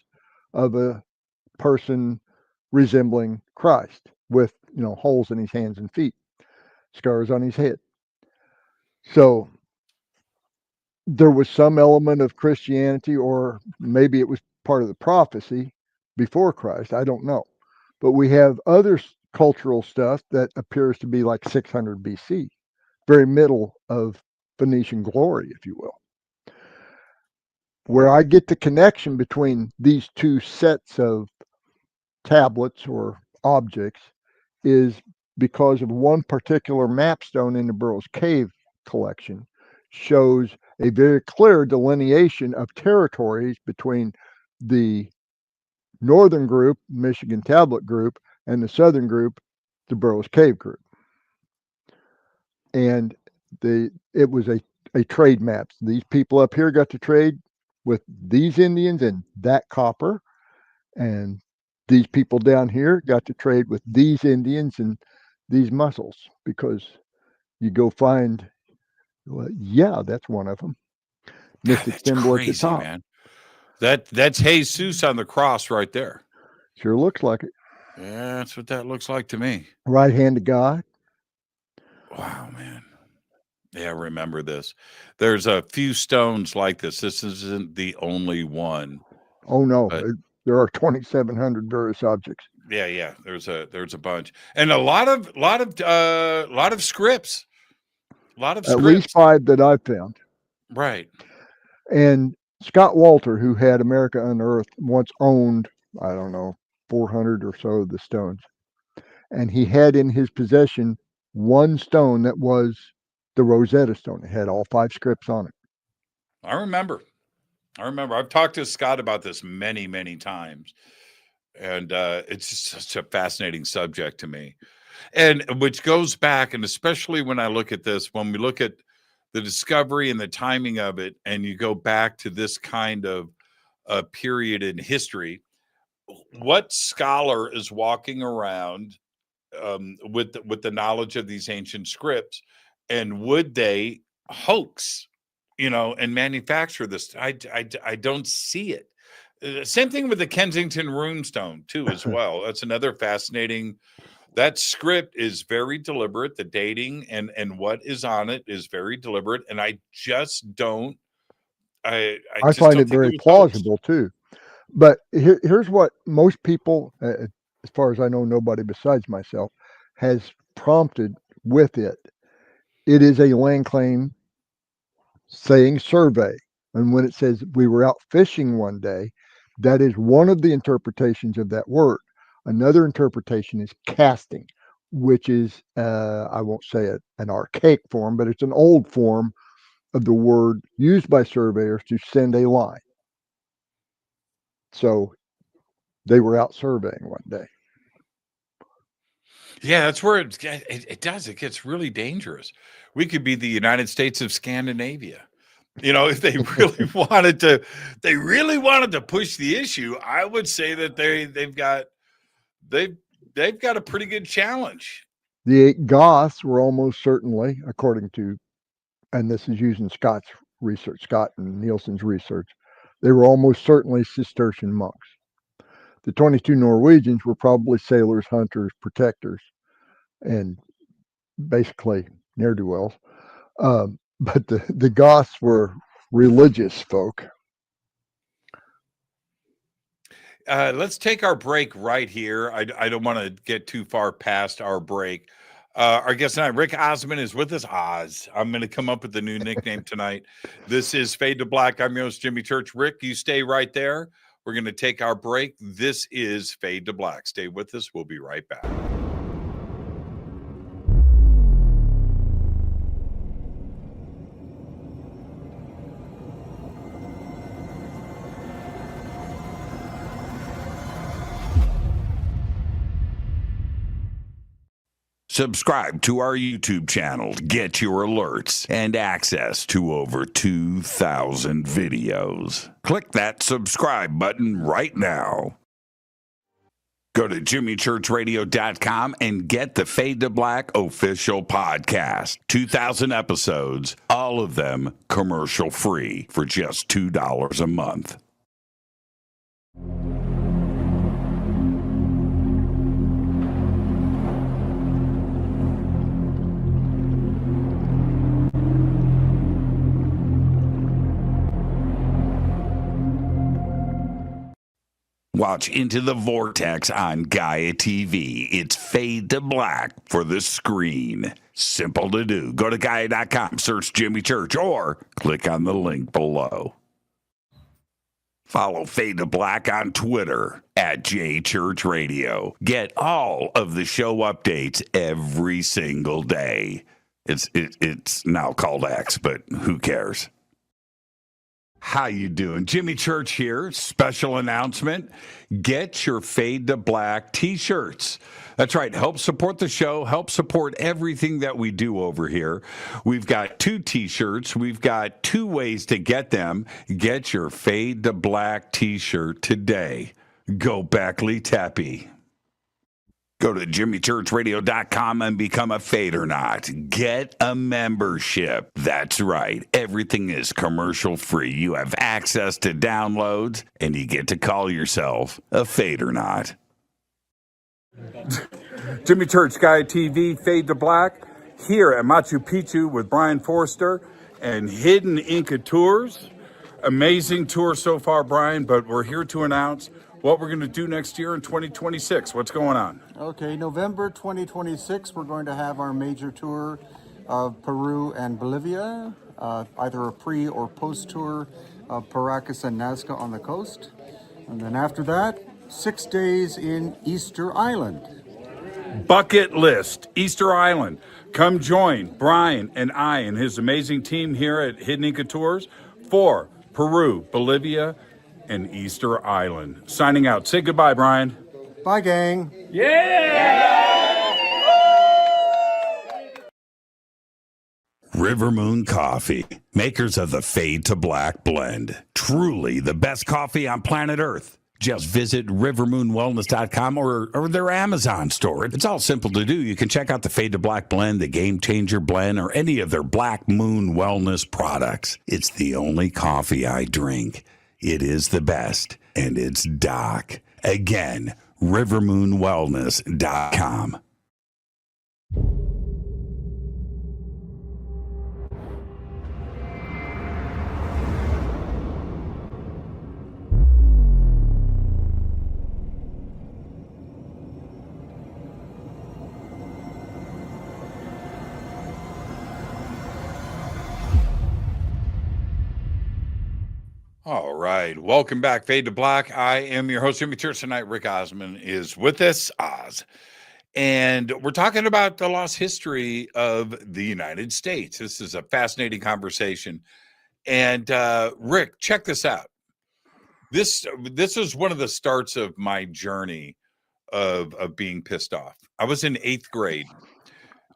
Speaker 6: of a person resembling Christ with, holes in his hands and feet, scars on his head. So there was some element of Christianity, or maybe it was part of the prophecy before Christ. I don't know. But we have other cultural stuff that appears to be like 600 BC, very middle of Phoenician glory, if you will. Where I get the connection between these two sets of tablets or objects is because of one particular mapstone in the Burroughs Cave collection shows a very clear delineation of territories between the northern group, Michigan Tablet group, and the southern group, the Burroughs Cave group. And it was a trade map. These people up here got to trade with these Indians and that copper, and these people down here got to trade with these Indians and these mussels, because you go find, well, yeah, that's one of them. Mystic
Speaker 5: That's
Speaker 6: symbol at the
Speaker 5: crazy,
Speaker 6: top.
Speaker 5: man. That's Jesus on the cross right there.
Speaker 6: Sure looks like it.
Speaker 5: Yeah, that's what that looks like to me.
Speaker 6: Right hand of God.
Speaker 5: Wow, man. Yeah, remember this. There's a few stones like this. This isn't the only one.
Speaker 6: Oh no,
Speaker 5: But
Speaker 6: there are 2,700 various objects.
Speaker 5: yeah. There's a bunch, and a lot of scripts. A lot of
Speaker 6: At least
Speaker 5: scripts.
Speaker 6: 5 that I've found.
Speaker 5: Right.
Speaker 6: And Scott Walter, who had America Unearthed, once owned, I don't know, 400 or so of the stones. And he had in his possession one stone that was the Rosetta Stone. It had all 5 scripts on it.
Speaker 5: I remember. I've talked to Scott about this many, many times. And it's just such a fascinating subject to me. And which goes back, and especially when I look at this, when we look at the discovery and the timing of it, and you go back to this kind of period in history, what scholar is walking around with the knowledge of these ancient scripts, and would they hoax, and manufacture this? I don't see it. Same thing with the Kensington runestone too, as well. That's another fascinating. That script is very deliberate. The dating and what is on it is very deliberate, and I just don't. I just
Speaker 6: find
Speaker 5: don't
Speaker 6: it
Speaker 5: think
Speaker 6: very
Speaker 5: it was hoaxed.
Speaker 6: plausible too. But here's what most people, as far as I know, nobody besides myself, has prompted with it. It is a land claim saying survey. And when it says we were out fishing one day, that is one of the interpretations of that word. Another interpretation is casting, which is, I won't say it, an archaic form, but it's an old form of the word used by surveyors to send a line. So they were out surveying one day.
Speaker 5: Yeah, that's where it does. It gets really dangerous. We could be the United States of Scandinavia. If they really wanted to push the issue, I would say that they've got a pretty good challenge.
Speaker 6: The Goths were almost certainly, according to, and this is using Scott and Nielsen's research, they were almost certainly Cistercian monks. The 22 Norwegians were probably sailors, hunters, protectors, and basically ne'er-do-wells. But the Goths were religious folk.
Speaker 5: Let's take our break right here. I don't want to get too far past our break. Our guest tonight, Rick Osman, is with us. Oz. I'm going to come up with a new nickname tonight. This is Fade to Black. I'm your host, Jimmy Church. Rick, you stay right there. We're going to take our break. This is Fade to Black. Stay with us. We'll be right back. Subscribe to our YouTube channel to get your alerts and access to over 2,000 videos. Click that subscribe button right now. Go to jimmychurchradio.com and get the Fade to Black official podcast. 2,000 episodes, all of them commercial free for just $2 a month. Watch Into the Vortex on Gaia TV. It's Fade to Black for the screen. Simple to do. Go to Gaia.com, search Jimmy Church, or click on the link below. Follow Fade to Black on Twitter at JChurchRadio. Get all of the show updates every single day. It's now called X, but who cares? How you doing? Jimmy Church here. Special announcement. Get your Fade to Black t-shirts. That's right. Help support the show. Help support everything that we do over here. We've got 2 t-shirts. We've got 2 ways to get them. Get your Fade to Black t-shirt today. Go Beckley Teppy. Go to jimmychurchradio.com and become a Fadernaut. Get a membership. That's right. Everything is commercial free. You have access to downloads, and you get to call yourself a Fadernaut. Jimmy Church, Gaia TV, Fade to Black, here at Machu Picchu with Brian Forster and Hidden Inca Tours. Amazing tour so far, Brian, but we're here to announce what we're going to do next year in 2026. What's going on?
Speaker 7: Okay, November 2026, we're going to have our major tour of Peru and Bolivia, either a pre or post tour of Paracas and Nazca on the coast. And then after that, 6 days in Easter Island.
Speaker 5: Bucket list, Easter Island. Come join Brian and I and his amazing team here at Hidden Inca Tours for Peru, Bolivia, and Easter Island. Signing out. Say goodbye, Brian.
Speaker 7: Bye, gang.
Speaker 5: River Moon Coffee, makers of the Fade to Black blend. Truly the best coffee on planet Earth. Just visit rivermoonwellness.com or their Amazon store. It's all simple to do. You can check out the Fade to Black blend, the Game Changer blend, or any of their Black Moon Wellness products. It's the only coffee I drink. It is the best, and it's Doc. Again, rivermoonwellness.com. All right. Welcome back, Fade to Black. I am your host, Jimmy Church. Tonight, Rick Osman is with us, Oz. And we're talking about the lost history of the United States. This is a fascinating conversation. And Rick, check this out. This is one of the starts of my journey of being pissed off. I was in 8th grade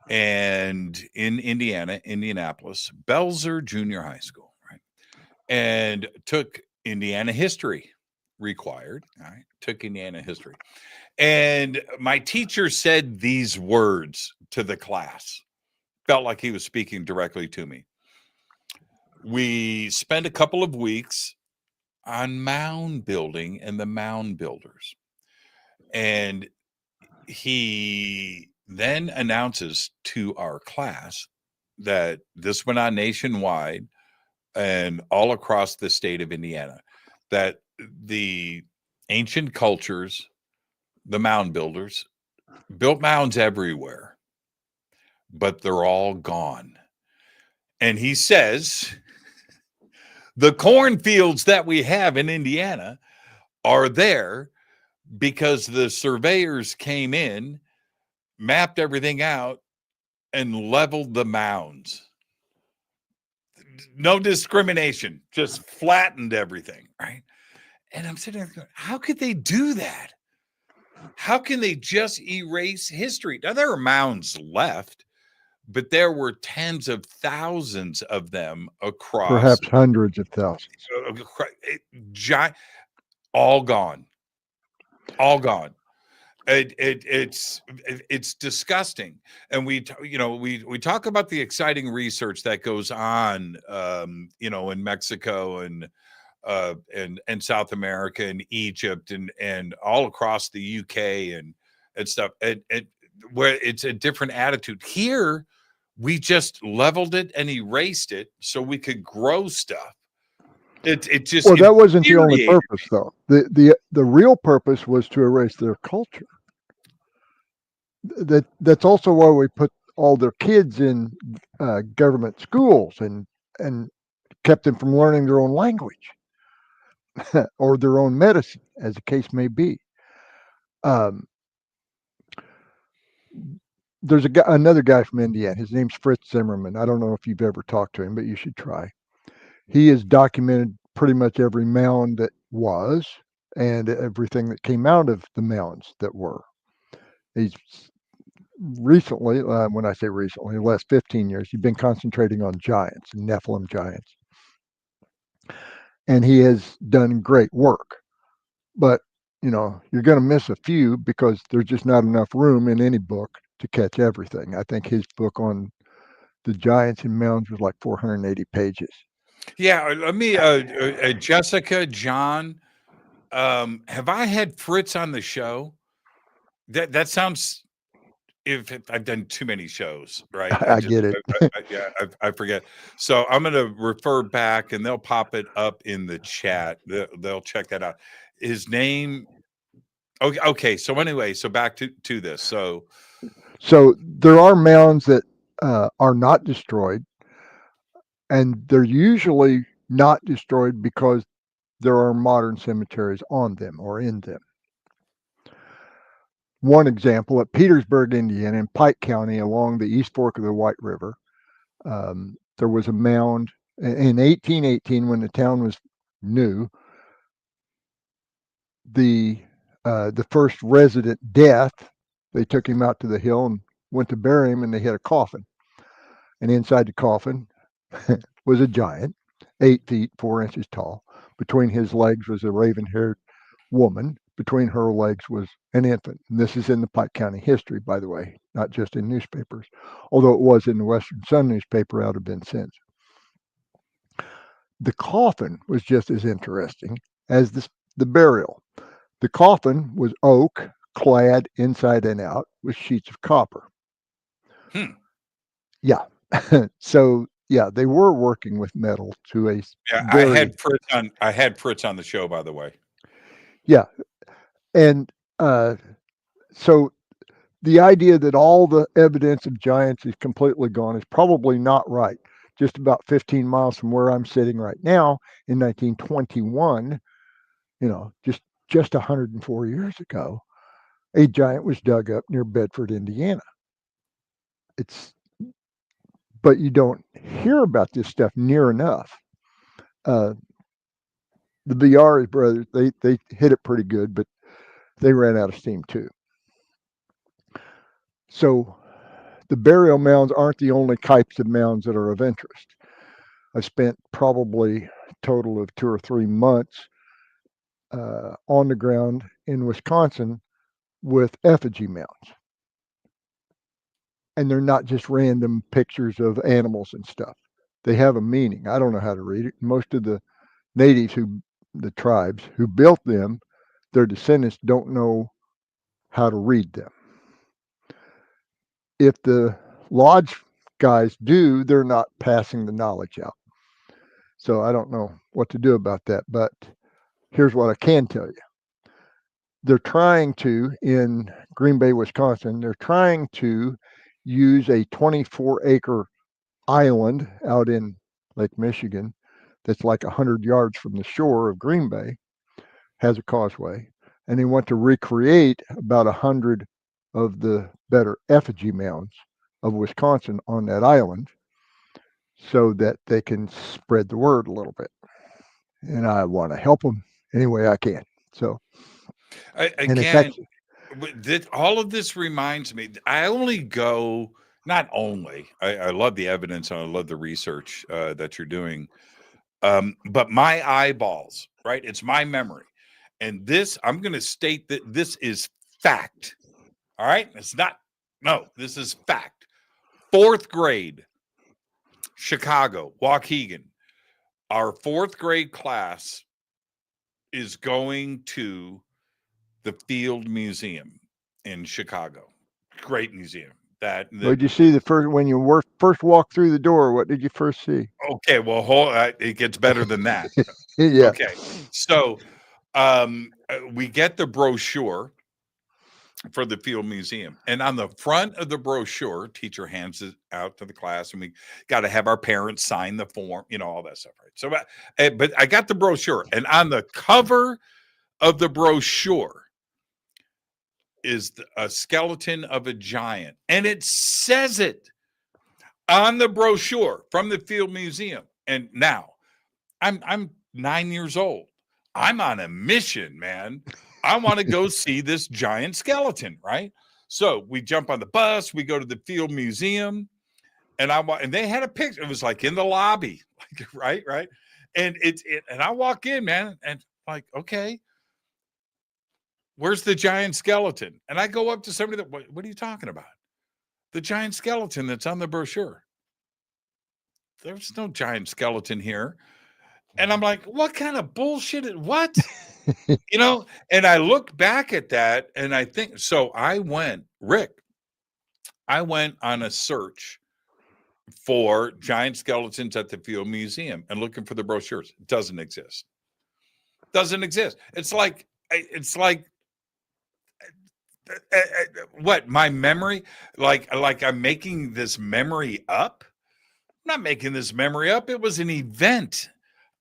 Speaker 5: and in Indianapolis, Belzer Junior High School. And took Indiana history, required. All right, took Indiana history. And my teacher said these words to the class. Felt like he was speaking directly to me. We spent a couple of weeks on mound building and the mound builders. And he then announces to our class that this went on nationwide and all across the state of Indiana, that the ancient cultures, the mound builders, built mounds everywhere. but they're all gone. And he says the cornfields that we have in Indiana are there because the surveyors came in, mapped everything out, and leveled the mounds. No discrimination, just flattened everything, right? And I'm sitting there going, how could they do that? How can they just erase history? Now, there are mounds left, but there were tens of thousands of them across.
Speaker 6: Perhaps hundreds of thousands.
Speaker 5: Giant, all gone. All gone. It's disgusting. And we talk about the exciting research that goes on, in Mexico and South America and Egypt and all across the UK and stuff. Where it's a different attitude. Here, we just leveled it and erased it so we could grow stuff. It just,
Speaker 6: well, that wasn't the only purpose, though. The real purpose was to erase their culture. That's also why we put all their kids in government schools and kept them from learning their own language or their own medicine, as the case may be. There's another guy from Indiana. His name's Fritz Zimmerman. I don't know if you've ever talked to him, but you should try. He has documented pretty much every mound that was and everything that came out of the mounds that were. He's recently, when I say recently, the last 15 years, he's been concentrating on giants and Nephilim giants. And he has done great work. But, you're going to miss a few because there's just not enough room in any book to catch everything. I think his book on the giants and mounds was like 480 pages.
Speaker 5: Yeah, let me, Jessica, John, have I had Fritz on the show? That sounds, if I've done too many shows, right?
Speaker 6: I get it.
Speaker 5: I forget. So I'm going to refer back, and they'll pop it up in the chat. They'll check that out. His name. Okay. So anyway, so back to this. So
Speaker 6: there are mounds that are not destroyed, and they're usually not destroyed because there are modern cemeteries on them or in them. One example, at Petersburg, Indiana, in Pike County, along the East Fork of the White River, there was a mound in 1818 when the town was new. The first resident death, they took him out to the hill and went to bury him, and they hit a coffin. And inside the coffin was a giant, 8 feet 4 inches tall. Between his legs was a raven-haired woman. Between her legs was an infant. And this is in the Pike County history, by the way, not just in newspapers, although it was in the Western Sun newspaper out of been since. The coffin was just as interesting as the burial. The coffin was oak, clad inside and out with sheets of copper. Yeah. So yeah, they were working with metal to a.
Speaker 5: Yeah, I had Fritz on the show, by the way.
Speaker 6: Yeah, and so the idea that all the evidence of giants is completely gone is probably not right. Just about 15 miles from where I'm sitting right now, in 1921, just 104 years ago, a giant was dug up near Bedford, Indiana. But you don't hear about this stuff near enough. The Biaris brothers, they hit it pretty good, but they ran out of steam too. So the burial mounds aren't the only types of mounds that are of interest. I spent probably a total of 2 or 3 months on the ground in Wisconsin with effigy mounds. And they're not just random pictures of animals and stuff. They have a meaning. I don't know how to read it. Most of the natives the tribes who built them, their descendants don't know how to read them. If the lodge guys do, they're not passing the knowledge out. So I don't know what to do about that, but here's what I can tell you. They're trying to, in Green Bay, Wisconsin, they're trying to use a 24-acre island out in Lake Michigan that's like 100 yards from the shore of Green Bay, has a causeway, and they want to recreate about 100 of the better effigy mounds of Wisconsin on that island so that they can spread the word a little bit. And I want to help them any way I can. So, and it's
Speaker 5: Again,
Speaker 6: actually,
Speaker 5: all of this reminds me. I only go, not only. I love the evidence and I love the research that you're doing, but my eyeballs, right? It's my memory, and this I'm going to state that this is fact. All right, it's not. No, this is fact. 4th grade, Chicago, Waukegan. Our 4th grade class is going to the Field Museum in Chicago. Great museum.
Speaker 6: what did you see when you first walked through the door? What did you first see?
Speaker 5: Okay, well, it gets better than that.
Speaker 6: Yeah.
Speaker 5: Okay, so we get the brochure for the Field Museum, and on the front of the brochure, teacher hands it out to the class, and we got to have our parents sign the form, all that stuff, right? So, but I got the brochure, and on the cover of the brochure is a skeleton of a giant, and it says it on the brochure from the Field Museum. And now I'm 9 years old. I'm on a mission, man. I want to go see this giant skeleton, right? So we jump on the bus, we go to the Field Museum, and they had a picture. It was like in the lobby, like right. And and I walk in, man, and like, okay, where's the giant skeleton? And I go up to somebody what are you talking about? The giant skeleton that's on the brochure. There's no giant skeleton here. And I'm like, what kind of bullshit? What? And I look back at that and I think, so I went on a search for giant skeletons at the Field Museum and looking for the brochures. It doesn't exist. It's like what, my memory, like I'm making this memory up. I'm not making this memory up. It was an event.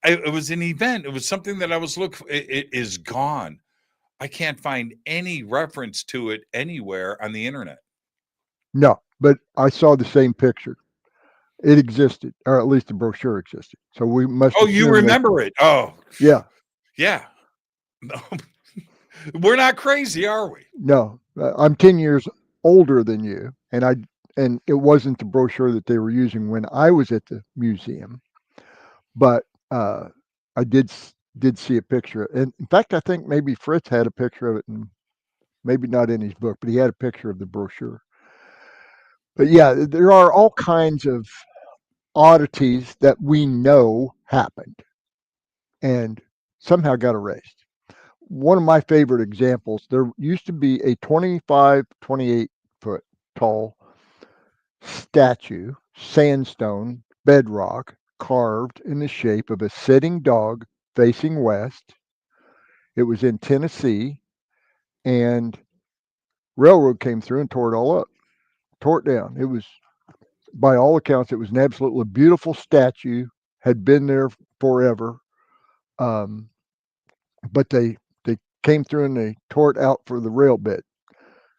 Speaker 5: It was an event. It was something that I was looking for. It is gone. I can't find any reference to it anywhere on the internet.
Speaker 6: No, but I saw the same picture. It existed, or at least the brochure existed. So we must.
Speaker 5: Oh, you remember it? Oh,
Speaker 6: yeah,
Speaker 5: yeah. No, we're not crazy, are we?
Speaker 6: No, I'm 10 years older than you, and it wasn't the brochure that they were using when I was at the museum, but I did see a picture. And in fact, I think maybe Fritz had a picture of it, and maybe not in his book, but he had a picture of the brochure. But yeah, there are all kinds of oddities that we know happened and somehow got erased. One of my favorite examples, there used to be a 28 foot tall statue, sandstone, bedrock, carved in the shape of a sitting dog facing west. It was in Tennessee, and railroad came through and tore it all up, tore it down. It was, by all accounts, it was an absolutely beautiful statue, had been there forever. But they came through and they tore it out for the rail bed.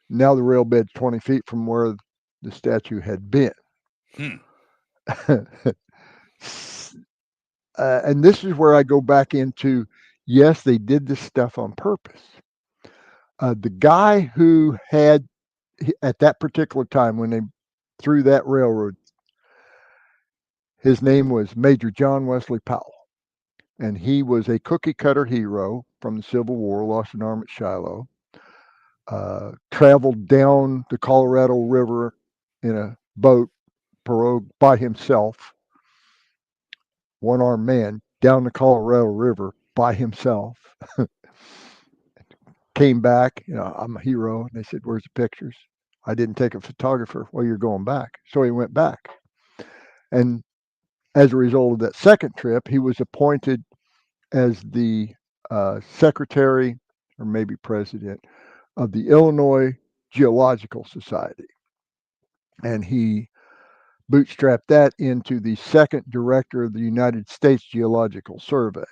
Speaker 6: Now the rail bed's 20 feet from where the statue had been. And this is where I go back into, yes, they did this stuff on purpose. The guy who had, at that particular time when they threw that railroad, his name was Major John Wesley Powell. And he was a cookie cutter hero from the Civil War, lost an arm at Shiloh, traveled down the Colorado River in a boat, pirogue, by himself, one-armed man, down the Colorado River by himself. Came back, I'm a hero. And they said, where's the pictures? I didn't take a photographer. Well, you're going back. So he went back. And as a result of that second trip, he was appointed as the secretary or maybe president of the Illinois Geological Society. And he bootstrapped that into the second director of the United States Geological Survey.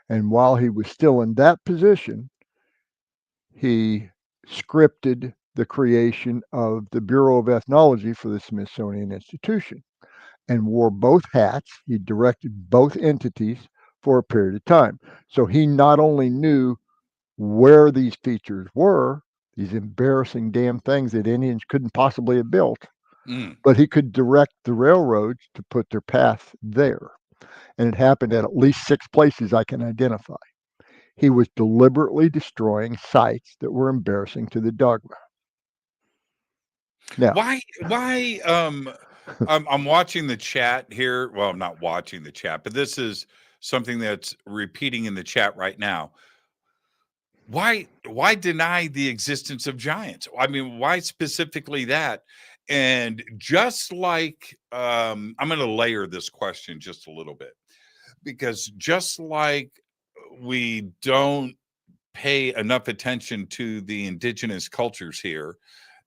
Speaker 6: And while he was still in that position, he scripted the creation of the Bureau of Ethnology for the Smithsonian Institution and wore both hats. He directed both entities for a period of time. So he not only knew where these features were, these embarrassing damn things that Indians couldn't possibly have built, but he could direct the railroads to put their path there. And it happened at least 6 places I can identify. He was deliberately destroying sites that were embarrassing to the dogma. Now,
Speaker 5: Why I'm watching the chat here. Well, I'm not watching the chat, but this is something that's repeating in the chat right now. Why deny the existence of giants? I mean, why specifically that? And just like I'm going to layer this question just a little bit, because just like we don't pay enough attention to the indigenous cultures here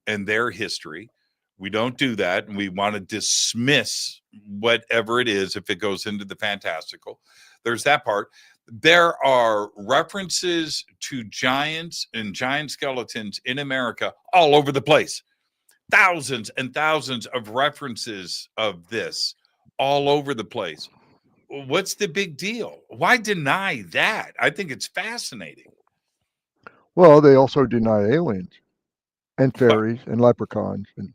Speaker 5: and their history, we don't do that, and we want to dismiss whatever it is if it goes into the fantastical. There's that part. There are references to giants and giant skeletons in America all over the place. Thousands and thousands of references of this all over the place. What's the big deal? Why deny that? I think it's fascinating.
Speaker 6: well, they also deny aliens and fairies and leprechauns and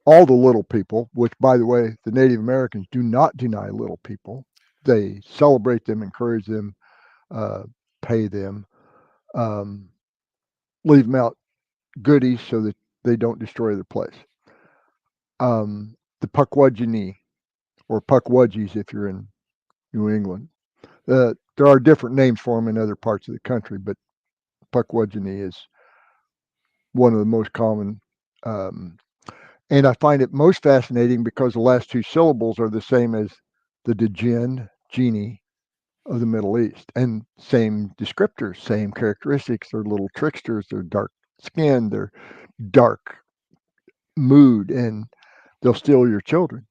Speaker 6: all the little people, which, by the way, the Native Americans do not deny little people. They celebrate them, encourage them, pay them, um, leave them out goodies so that they don't destroy their place. The Pukwudgie, or Pukwudgies if you're in New England. There are different names for them in other parts of the country, but Pukwudgie is one of the most common. And I find it most fascinating because the last 2 syllables are the same as the Djinn, genie of the Middle East, and same descriptors, same characteristics. They're little tricksters. They're dark skinned. They're dark mood, and they'll steal your children.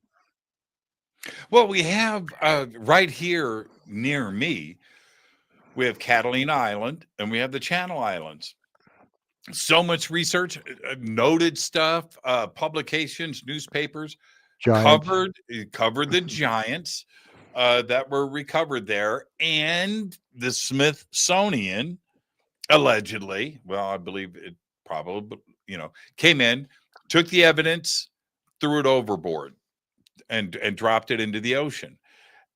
Speaker 5: Well, we have right here near me, we have Catalina Island and we have the Channel Islands. So much research, noted stuff, publications, newspapers
Speaker 6: Giants.
Speaker 5: covered the giants that were recovered there, and the Smithsonian allegedly, well, I believe it probably, came in, took the evidence, threw it overboard, and dropped it into the ocean.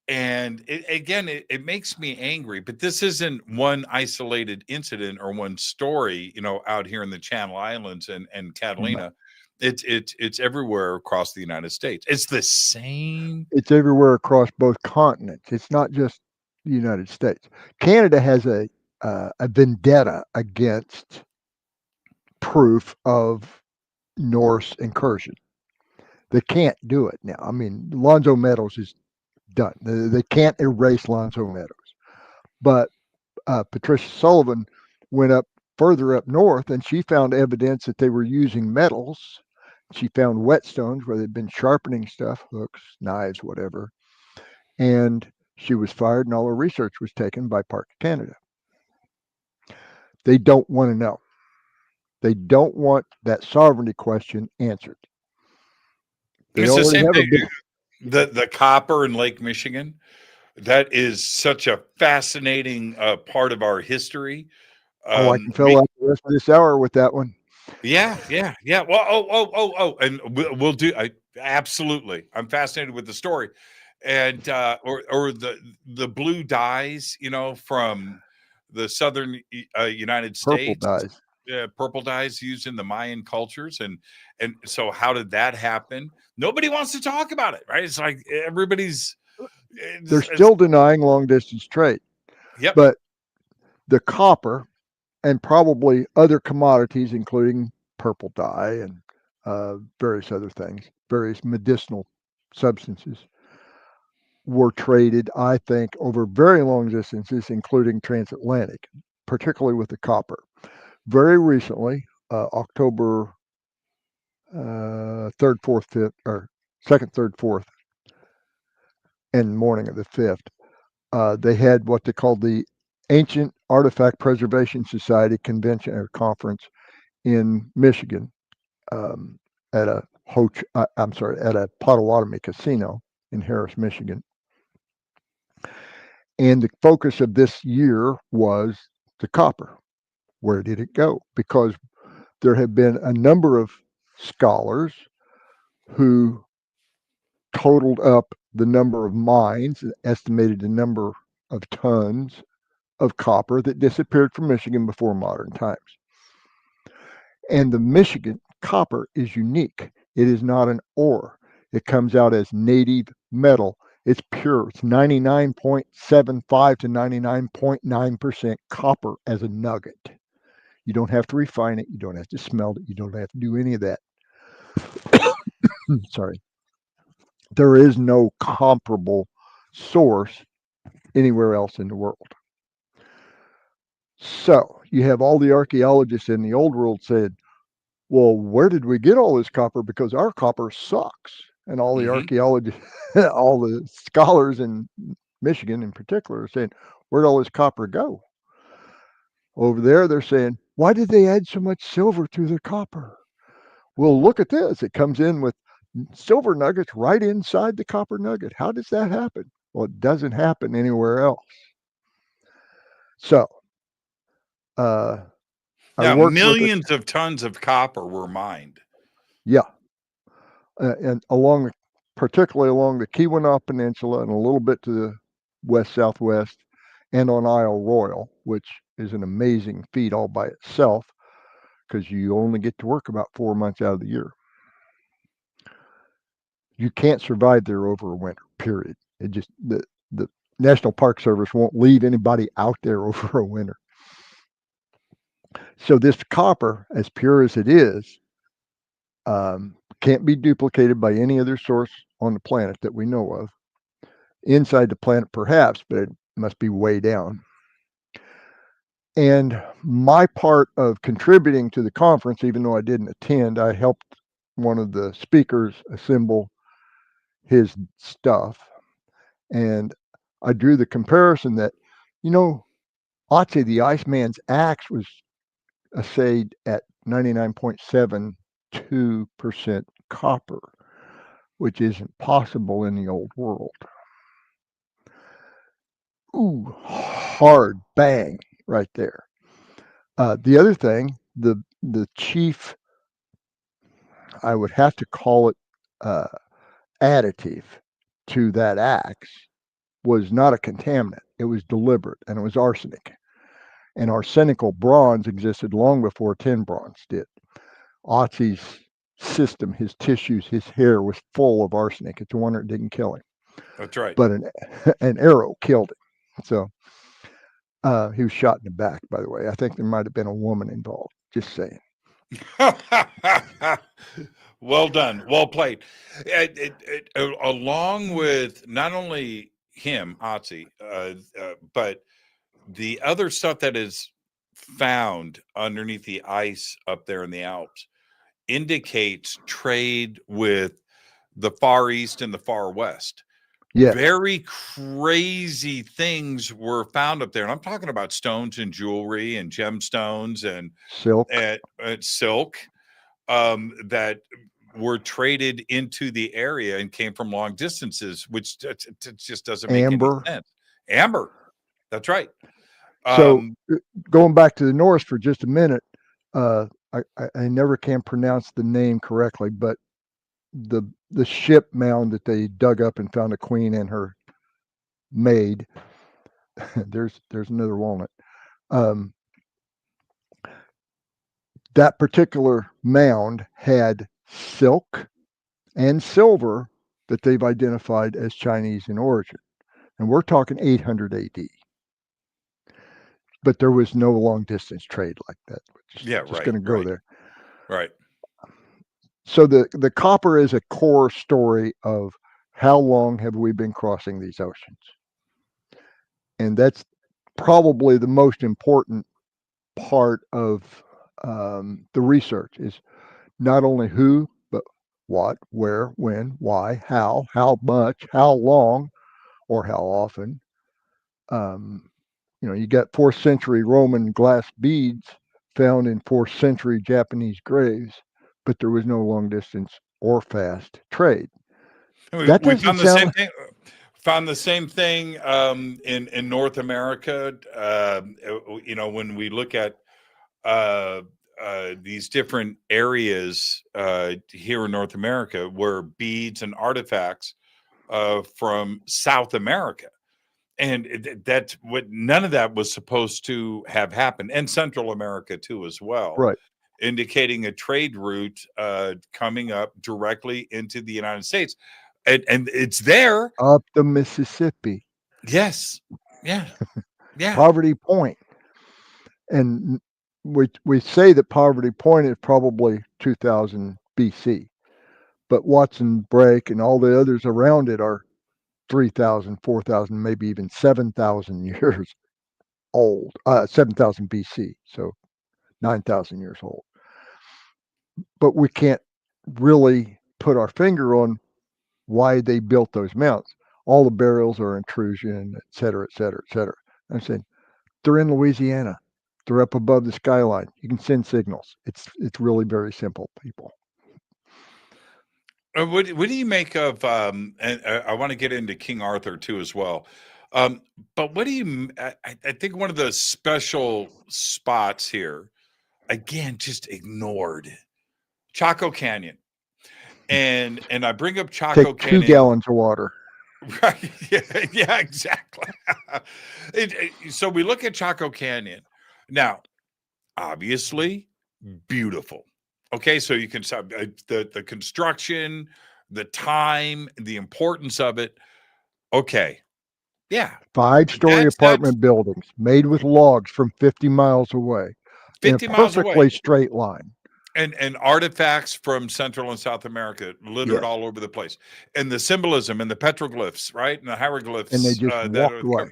Speaker 5: And it makes me angry, but this isn't one isolated incident or one story, out here in the Channel Islands and Catalina. It's everywhere across the United States. It's the same.
Speaker 6: It's everywhere across both continents. It's not just the United States. Canada has a vendetta against proof of Norse incursion. They can't do it now. I mean, Lonzo Meadows is done. They can't erase Lonzo Meadows. But Patricia Sullivan went up further up north, and she found evidence that they were using metals. She found whetstones where they'd been sharpening stuff, hooks, knives, whatever. And she was fired, and all her research was taken by Park Canada. They don't want to know. They don't want that sovereignty question answered. They
Speaker 5: It's the
Speaker 6: already
Speaker 5: same
Speaker 6: have a
Speaker 5: thing.
Speaker 6: big.
Speaker 5: The copper in Lake Michigan. That is such a fascinating part of our history.
Speaker 6: I can fill out the rest of this hour with that one.
Speaker 5: Yeah. Well, and we'll do. Absolutely. I'm fascinated with the story, and or the blue dyes, from the southern United States.
Speaker 6: Purple dyes.
Speaker 5: Purple dyes used in the Mayan cultures, and so how did that happen? Nobody wants to talk about it, right? It's like everybody's.
Speaker 6: They're still denying long distance trade.
Speaker 5: Yep.
Speaker 6: But the copper and probably other commodities, including purple dye and various other things, various medicinal substances, were traded, I think, over very long distances, including transatlantic, particularly with the copper. Very recently, October third, fourth, fifth, or second, third, fourth, and morning of the fifth. They had what they called the Ancient Artifact Preservation Society convention or conference in Michigan, at a at a Potawatomi casino in Harris, Michigan. And the focus of this year was the copper. Where did it go? Because there have been a number of scholars who totaled up the number of mines, estimated the number of tons of copper that disappeared from Michigan before modern times. And the Michigan copper is unique. It is not an ore. It comes out as native metal. It's pure. It's 99.75 to 99.9% copper as a nugget. You don't have to refine it. You don't have to smelt it. You don't have to do any of that. Sorry. There is no comparable source anywhere else in the world. So you have all the archaeologists in the old world said, well, where did we get all this copper? Because our copper sucks. And all the archaeologists, all the scholars in Michigan in particular are saying, where'd all this copper go? Over there, they're saying, why did they add so much silver to the copper? Well, look at this. It comes in with silver nuggets right inside the copper nugget. How does that happen? Well, it doesn't happen anywhere else. So, I
Speaker 5: Now,
Speaker 6: worked with it.
Speaker 5: millions of tons of copper were mined.
Speaker 6: Yeah. And particularly along the Keweenaw Peninsula and a little bit to the west-southwest and on Isle Royal, which is an amazing feat all by itself because you only get to work about 4 months out of the year. You can't survive there over a winter, period. It just, the National Park Service won't leave anybody out there over a winter. So this copper, as pure as it is, can't be duplicated by any other source on the planet that we know of. Inside the planet, perhaps, but it must be way down. And my part of contributing to the conference, even though I didn't attend, I helped one of the speakers assemble his stuff. And I drew the comparison that, Otzi, the Iceman's axe, was assayed at 99.72% copper, which isn't possible in the old world. Ooh, hard bang right there. The other thing, the chief, I would have to call it additive to that axe, was not a contaminant. It was deliberate, and it was arsenic. And arsenical bronze existed long before tin bronze did. Otzi's system, his tissues, his hair was full of arsenic. It's a wonder it didn't kill him.
Speaker 5: That's right.
Speaker 6: But an arrow killed him. So he was shot in the back, by the way. I think there might have been a woman involved. Just saying.
Speaker 5: Well done. Well played. Along with not only him, Otzi, but the other stuff that is found underneath the ice up there in the Alps indicates trade with the Far East and the Far West. Yes. Very crazy things were found up there. And I'm talking about stones and jewelry and gemstones and
Speaker 6: silk,
Speaker 5: silk that were traded into the area and came from long distances, which just doesn't make any sense. Amber. That's right.
Speaker 6: So going back to the Norse for just a minute, I never can pronounce the name correctly, but the ship mound that they dug up and found a queen and her maid. there's another walnut. That particular mound had silk and silver that they've identified as Chinese in origin, and we're talking 800 AD. But there was no long distance trade like that. Just going to go there.
Speaker 5: Right.
Speaker 6: So the copper is a core story of how long have we been crossing these oceans. And that's probably the most important part of the research is not only who what, where, when, why, how much, how long, or how often. You got 4th century Roman glass beads found in 4th century Japanese graves, but there was no long distance or fast trade. That
Speaker 5: We
Speaker 6: doesn't sound
Speaker 5: found the same thing in North America. When we look at these different areas here in North America where beads and artifacts from South America. And that's what none of that was supposed to have happened, and Central America too, as well,
Speaker 6: right.
Speaker 5: indicating a trade route coming up directly into the United States. And it's there.
Speaker 6: Up the Mississippi.
Speaker 5: Yes. Yeah. Yeah.
Speaker 6: Poverty Point. And we say that Poverty Point is probably 2000 BC, but Watson Break and all the others around it are 3,000, 4,000, maybe even 7,000 years old. 7,000 BC, so 9,000 years old. But we can't really put our finger on why they built those mounds. All the burials are intrusion, et cetera, et cetera, et cetera. I'm saying they're in Louisiana. They're up above the skyline. You can send signals. It's really very simple, people.
Speaker 5: What do you make of? And I want to get into King Arthur too as well. But what do you? I think one of the special spots here, again, just ignored, Chaco Canyon, and I bring up Chaco
Speaker 6: Take 2
Speaker 5: Canyon.
Speaker 6: gallons of water.
Speaker 5: Right. Yeah, exactly. So we look at Chaco Canyon. Now, obviously, beautiful. Okay, so you can the construction, the time, the importance of it. Okay. Yeah.
Speaker 6: 5-story
Speaker 5: That's
Speaker 6: apartment buildings made with logs from 50 miles away.
Speaker 5: 50
Speaker 6: in a
Speaker 5: miles
Speaker 6: perfectly
Speaker 5: away.
Speaker 6: straight line.
Speaker 5: And artifacts from Central and South America littered
Speaker 6: Yes.
Speaker 5: all over the place, and the symbolism and the petroglyphs, right, and the hieroglyphs,
Speaker 6: And they just
Speaker 5: that
Speaker 6: walked
Speaker 5: are
Speaker 6: away.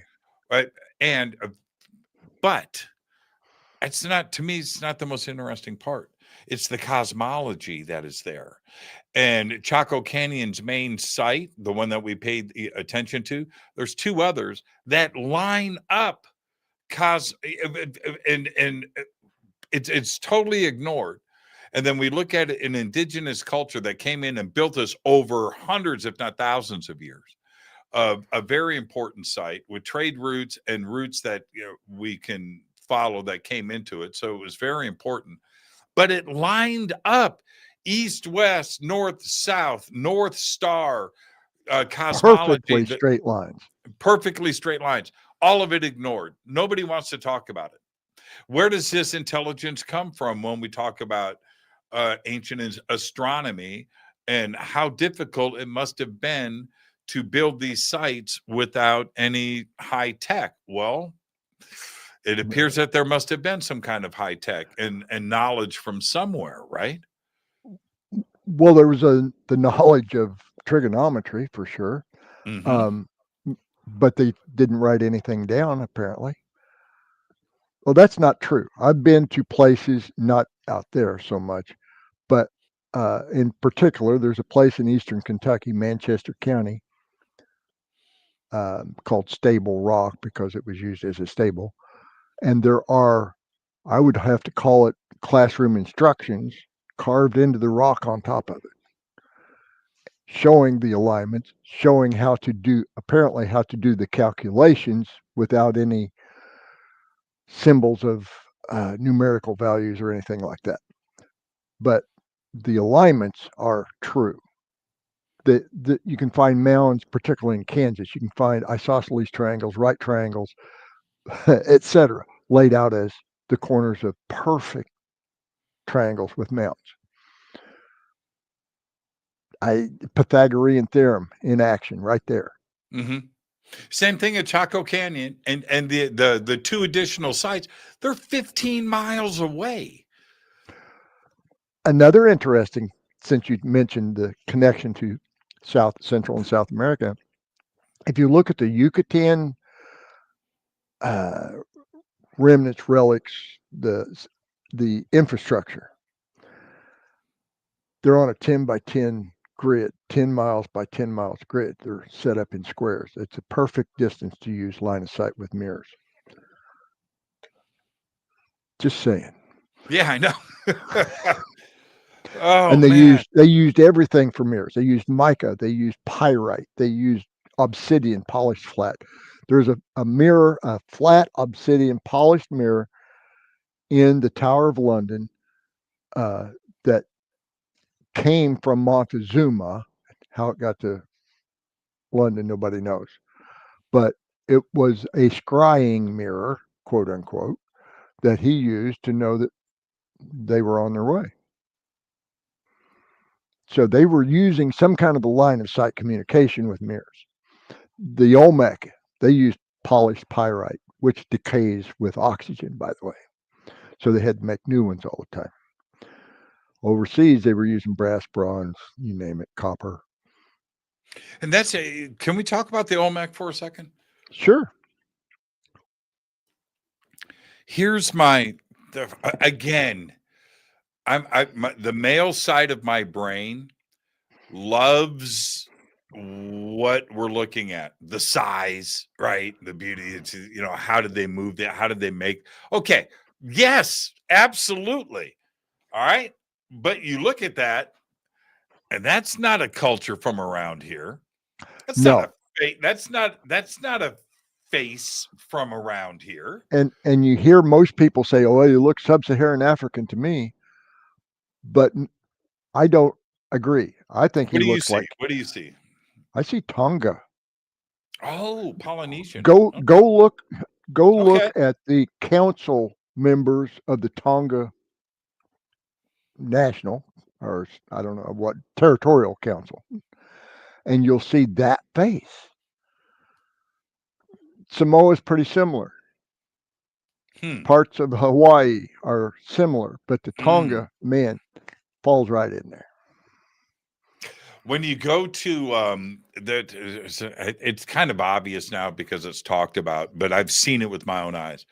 Speaker 5: right, and but it's not, to me, it's not the most interesting part. It's the cosmology that is there, and Chaco Canyon's main site, the one that we paid attention to. There's 2 others that line up, and it's totally ignored. And then we look at an indigenous culture that came in and built this over hundreds, if not thousands of years. A very important site with trade routes and routes that we can follow that came into it. So it was very important. But it lined up east, west, north, south, north star cosmology.
Speaker 6: Perfectly straight lines.
Speaker 5: Perfectly straight lines. All of it ignored. Nobody wants to talk about it. Where does this intelligence come from when we talk about ancient astronomy and how difficult it must have been to build these sites without any high tech? Well, it appears that there must have been some kind of high tech and knowledge from somewhere, right?
Speaker 6: Well, there was the knowledge of trigonometry for sure.
Speaker 5: Mm-hmm.
Speaker 6: But they didn't write anything down, apparently. Well, that's not true. I've been to places, not out there so much, but in particular, there's a place in eastern Kentucky, Manchester County, called Stable Rock because it was used as a stable. And there are, I would have to call it classroom instructions carved into the rock on top of it, showing the alignments, showing how to do the calculations without any symbols of numerical values or anything like that. But the alignments are true. You can find mounds, particularly in Kansas. You can find isosceles triangles, right triangles, etc., laid out as the corners of perfect triangles with mounds. Pythagorean theorem in action right there.
Speaker 5: Mm-hmm. Same thing at Chaco Canyon, and the 2 additional sites, they're 15 miles away.
Speaker 6: Another interesting, since you mentioned the connection to Central and South America, if you look at the Yucatan remnants, relics, the infrastructure, They're on a 10 by 10 grid, 10 miles by 10 miles grid. They're set up in squares. It's a perfect distance to use line of sight with mirrors. Just saying.
Speaker 5: Yeah, I know. Oh
Speaker 6: And they
Speaker 5: man.
Speaker 6: used everything for mirrors. They used mica, they used pyrite, they used obsidian polished flat. There's a mirror, a flat obsidian polished mirror in the Tower of London that came from Montezuma. How it got to London, nobody knows. But it was a scrying mirror, quote unquote, that he used to know that they were on their way. So they were using some kind of a line of sight communication with mirrors. The Olmec, they used polished pyrite, which decays with oxygen, by the way. So they had to make new ones all the time. Overseas, they were using brass, bronze, you name it, copper.
Speaker 5: And can we talk about the Olmec for a second?
Speaker 6: Sure.
Speaker 5: Here's again, the male side of my brain loves what we're looking at, the size, right? The beauty. It's, how did they move that? How did they make? Okay. Yes, absolutely. All right. But you look at that, and that's not a culture from around here. That's
Speaker 6: No.
Speaker 5: not that's not a face from around here.
Speaker 6: And you hear most people say, "Oh, well, you look sub-Saharan African to me," but I don't agree. I think he looks like.
Speaker 5: What do you see?
Speaker 6: I see Tonga.
Speaker 5: Oh, Polynesian.
Speaker 6: Go look
Speaker 5: Okay.
Speaker 6: at the council members of the Tonga National, or I don't know what, Territorial Council, and you'll see that face. Samoa's pretty similar. Parts of Hawaii are similar, but the Tonga, man, falls right in there.
Speaker 5: When you go to it's kind of obvious now because it's talked about, but I've seen it with my own eyes.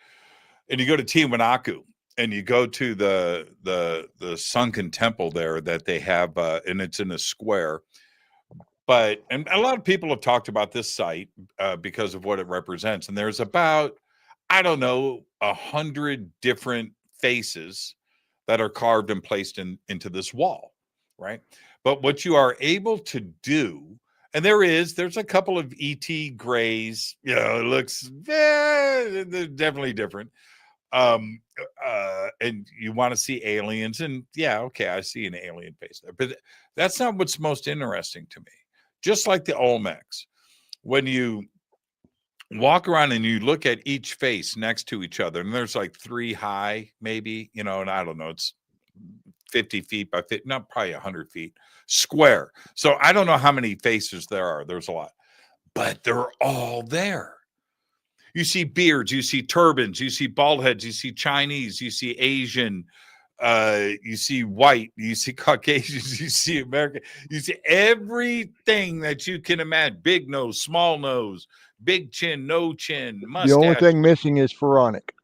Speaker 5: And you go to Tiwanaku, and you go to the sunken temple there that they have, and it's in a square. And a lot of people have talked about this site because of what it represents. And there's about, I don't know, 100 different faces that are carved and placed into this wall, right? But what you are able to do, and there's a couple of ET grays, it looks they're definitely different. And you want to see aliens, and yeah, okay, I see an alien face there, but that's not what's most interesting to me. Just like the Olmecs, when you walk around and you look at each face next to each other, and there's like 3 high, maybe, and I don't know, it's 50 feet by 50, not probably 100 feet square. So I don't know how many faces there are. There's a lot, but they're all there. You see beards, you see turbans, you see bald heads, you see Chinese, you see Asian, you see white, you see Caucasians, you see American, you see everything that you can imagine. Big nose, small nose, big chin, no chin, mustache.
Speaker 6: The only thing missing is pharaonic.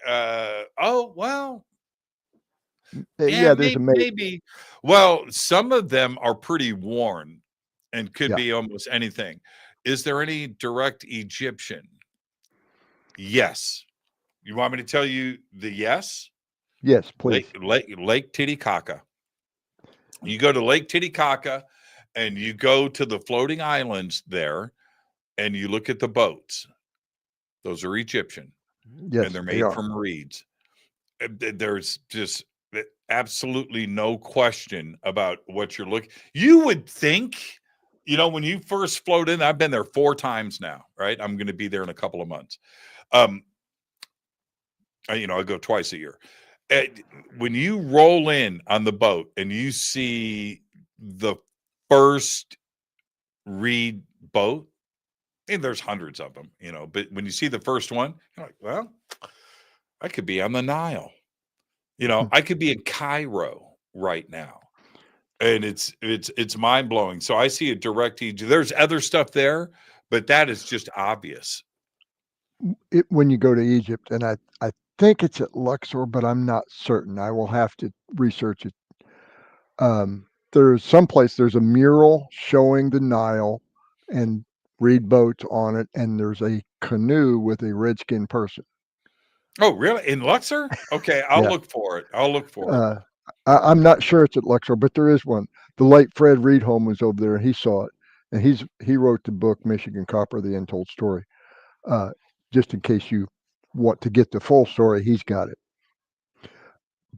Speaker 5: Oh, well.
Speaker 6: Yeah, there's
Speaker 5: maybe. Well, some of them are pretty worn and could be almost anything. Is there any direct Egyptian? Yes. You want me to tell you the yes?
Speaker 6: Yes, please.
Speaker 5: Lake Titicaca. You go to Lake Titicaca and you go to the floating islands there and you look at the boats. Those are Egyptian.
Speaker 6: Yes,
Speaker 5: and they're made from reeds. There's just absolutely no question about what you're looking. You would think, when you first float in, I've been there 4 times now, right? I'm going to be there in a couple of months. I go twice a year. When you roll in on the boat and you see the first reed boat, and there's hundreds of them, but when you see the first one, you're like, well, I could be on the Nile. I could be in Cairo right now. And it's mind blowing. So I see a direct Egypt. There's other stuff there, but that is just obvious.
Speaker 6: When you go to Egypt, and I think it's at Luxor, but I'm not certain. I will have to research it. there's someplace there's a mural showing the Nile and reed boats on it, and there's a canoe with a redskin person.
Speaker 5: Oh, really? In Luxor? Okay, I'll
Speaker 6: Yeah.
Speaker 5: look for it. I'll look for it.
Speaker 6: I'm not sure it's at Luxor, but there is one. The late Fred Reedholm was over there, and he saw it, and he wrote the book Michigan Copper: The Untold Story. Just in case you want to get the full story, he's got it.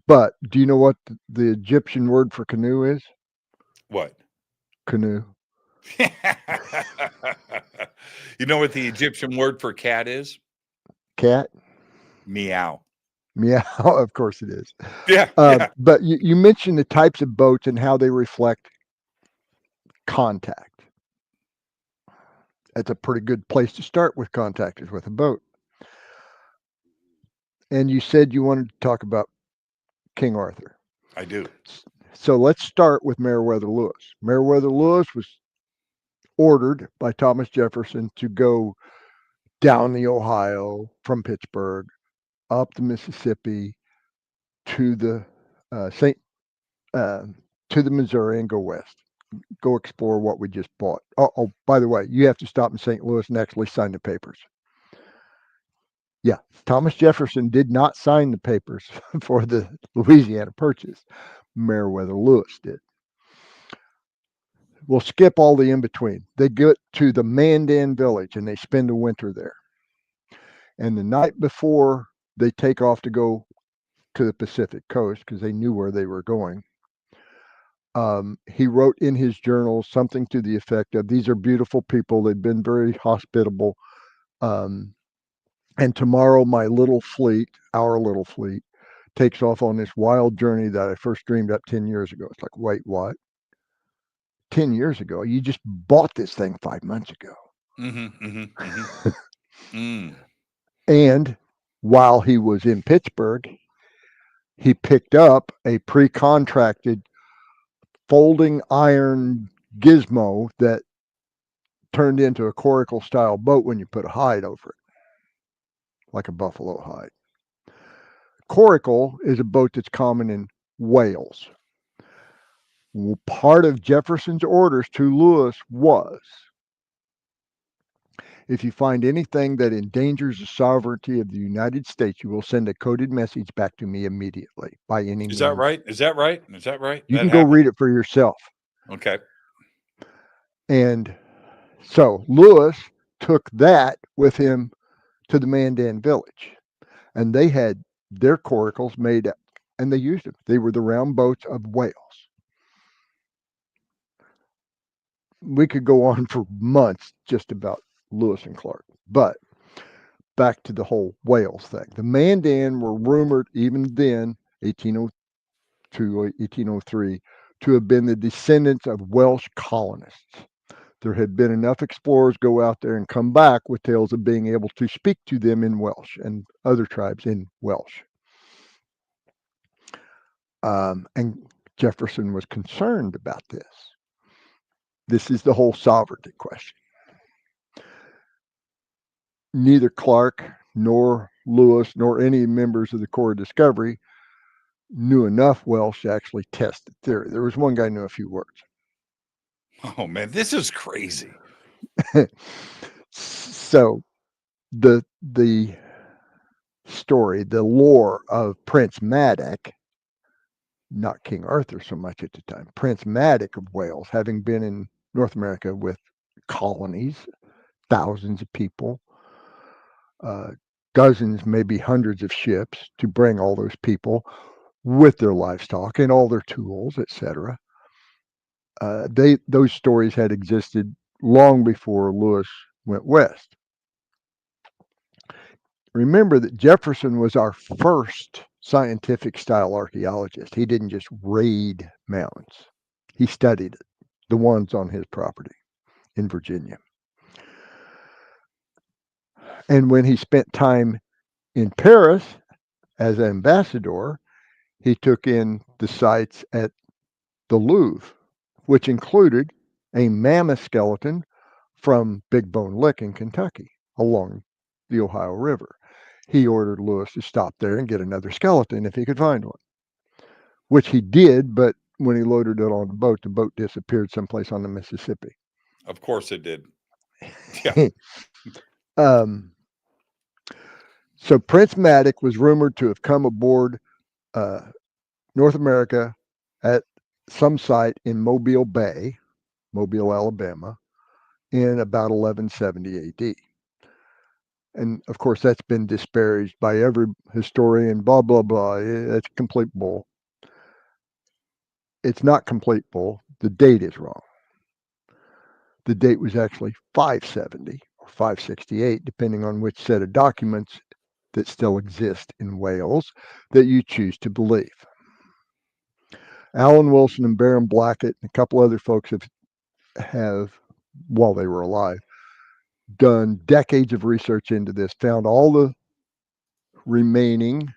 Speaker 6: But do you know what the Egyptian word for canoe is?
Speaker 5: What?
Speaker 6: Canoe.
Speaker 5: You know what the Egyptian word for cat is?
Speaker 6: Cat.
Speaker 5: Meow.
Speaker 6: Meow. Of course it is.
Speaker 5: Yeah. Yeah.
Speaker 6: But you mentioned the types of boats and how they reflect contact. That's a pretty good place to start with contact, is with a boat. And you said you wanted to talk about King Arthur.
Speaker 5: I do.
Speaker 6: So let's start with Meriwether Lewis. Meriwether Lewis was ordered by Thomas Jefferson to go down the Ohio from Pittsburgh up the Mississippi to the St. To the Missouri and go west. Go explore what we just bought. Oh, by the way, you have to stop in St. Louis and actually sign the papers. Yeah, Thomas Jefferson did not sign the papers for the Louisiana Purchase. Meriwether Lewis did. We'll skip all the in between. They get to the Mandan village and they spend the winter there. And the night before they take off to go to the Pacific coast, because they knew where they were going, he wrote in his journal something to the effect of, "These are beautiful people. They've been very hospitable. And tomorrow my little fleet, our little fleet, takes off on this wild journey that I first dreamed up 10 years ago." It's like, wait, what? 10 years ago? You just bought this thing 5 months ago. And while he was in Pittsburgh, he picked up a pre-contracted folding iron gizmo that turned into a coracle style boat when you put a hide over it, like a buffalo hide. Coracle is a boat that's common in Wales. Part of Jefferson's orders to Lewis was, if you find anything that endangers the sovereignty of the United States, you will send a coded message back to me immediately by any means.
Speaker 5: Is that right? Is that right? Is that right?
Speaker 6: You
Speaker 5: That
Speaker 6: can go
Speaker 5: happened?
Speaker 6: read it for yourself.
Speaker 5: Okay.
Speaker 6: And so Lewis took that with him to the Mandan village, and they had their coracles made up, and they used them. They were the round boats of Wales. We could go on for months just about Lewis and Clark, but back to the whole Wales thing. The Mandan were rumored even then, 1802, 1803, to have been the descendants of Welsh colonists. There had been enough explorers go out there and come back with tales of being able to speak to them in Welsh and other tribes in Welsh. And Jefferson was concerned about this. This is the whole sovereignty question. Neither Clark nor Lewis nor any members of the Corps of Discovery knew enough Welsh to actually test the theory. There was one guy who knew a few words.
Speaker 5: Oh man, this is crazy.
Speaker 6: So the story, the lore of Prince Madoc, not King Arthur so much at the time, Prince Madoc of Wales, having been in North America with colonies, thousands of people, dozens, maybe hundreds of ships to bring all those people with their livestock and all their tools, etc. Those stories had existed long before Lewis went west. Remember that Jefferson was our first scientific style archaeologist. He didn't just raid mountains. He studied it, the ones on his property in Virginia. And when he spent time in Paris as ambassador, he took in the sites at the Louvre, which included a mammoth skeleton from Big Bone Lick in Kentucky along the Ohio River. He ordered Lewis to stop there and get another skeleton if he could find one, which he did, but when he loaded it on the boat disappeared someplace on the Mississippi.
Speaker 5: Of course it did. Yeah.
Speaker 6: So Prince Madoc was rumored to have come aboard North America at some site in Mobile Bay, Mobile, Alabama, in about 1170 AD. And of course, that's been disparaged by every historian, blah, blah, blah. That's complete bull. It's not complete bull. The date is wrong. The date was actually 570 or 568, depending on which set of documents that still exist in Wales that you choose to believe. Alan Wilson and Baron Blackett and a couple other folks have, while they were alive, done decades of research into this, found all the remaining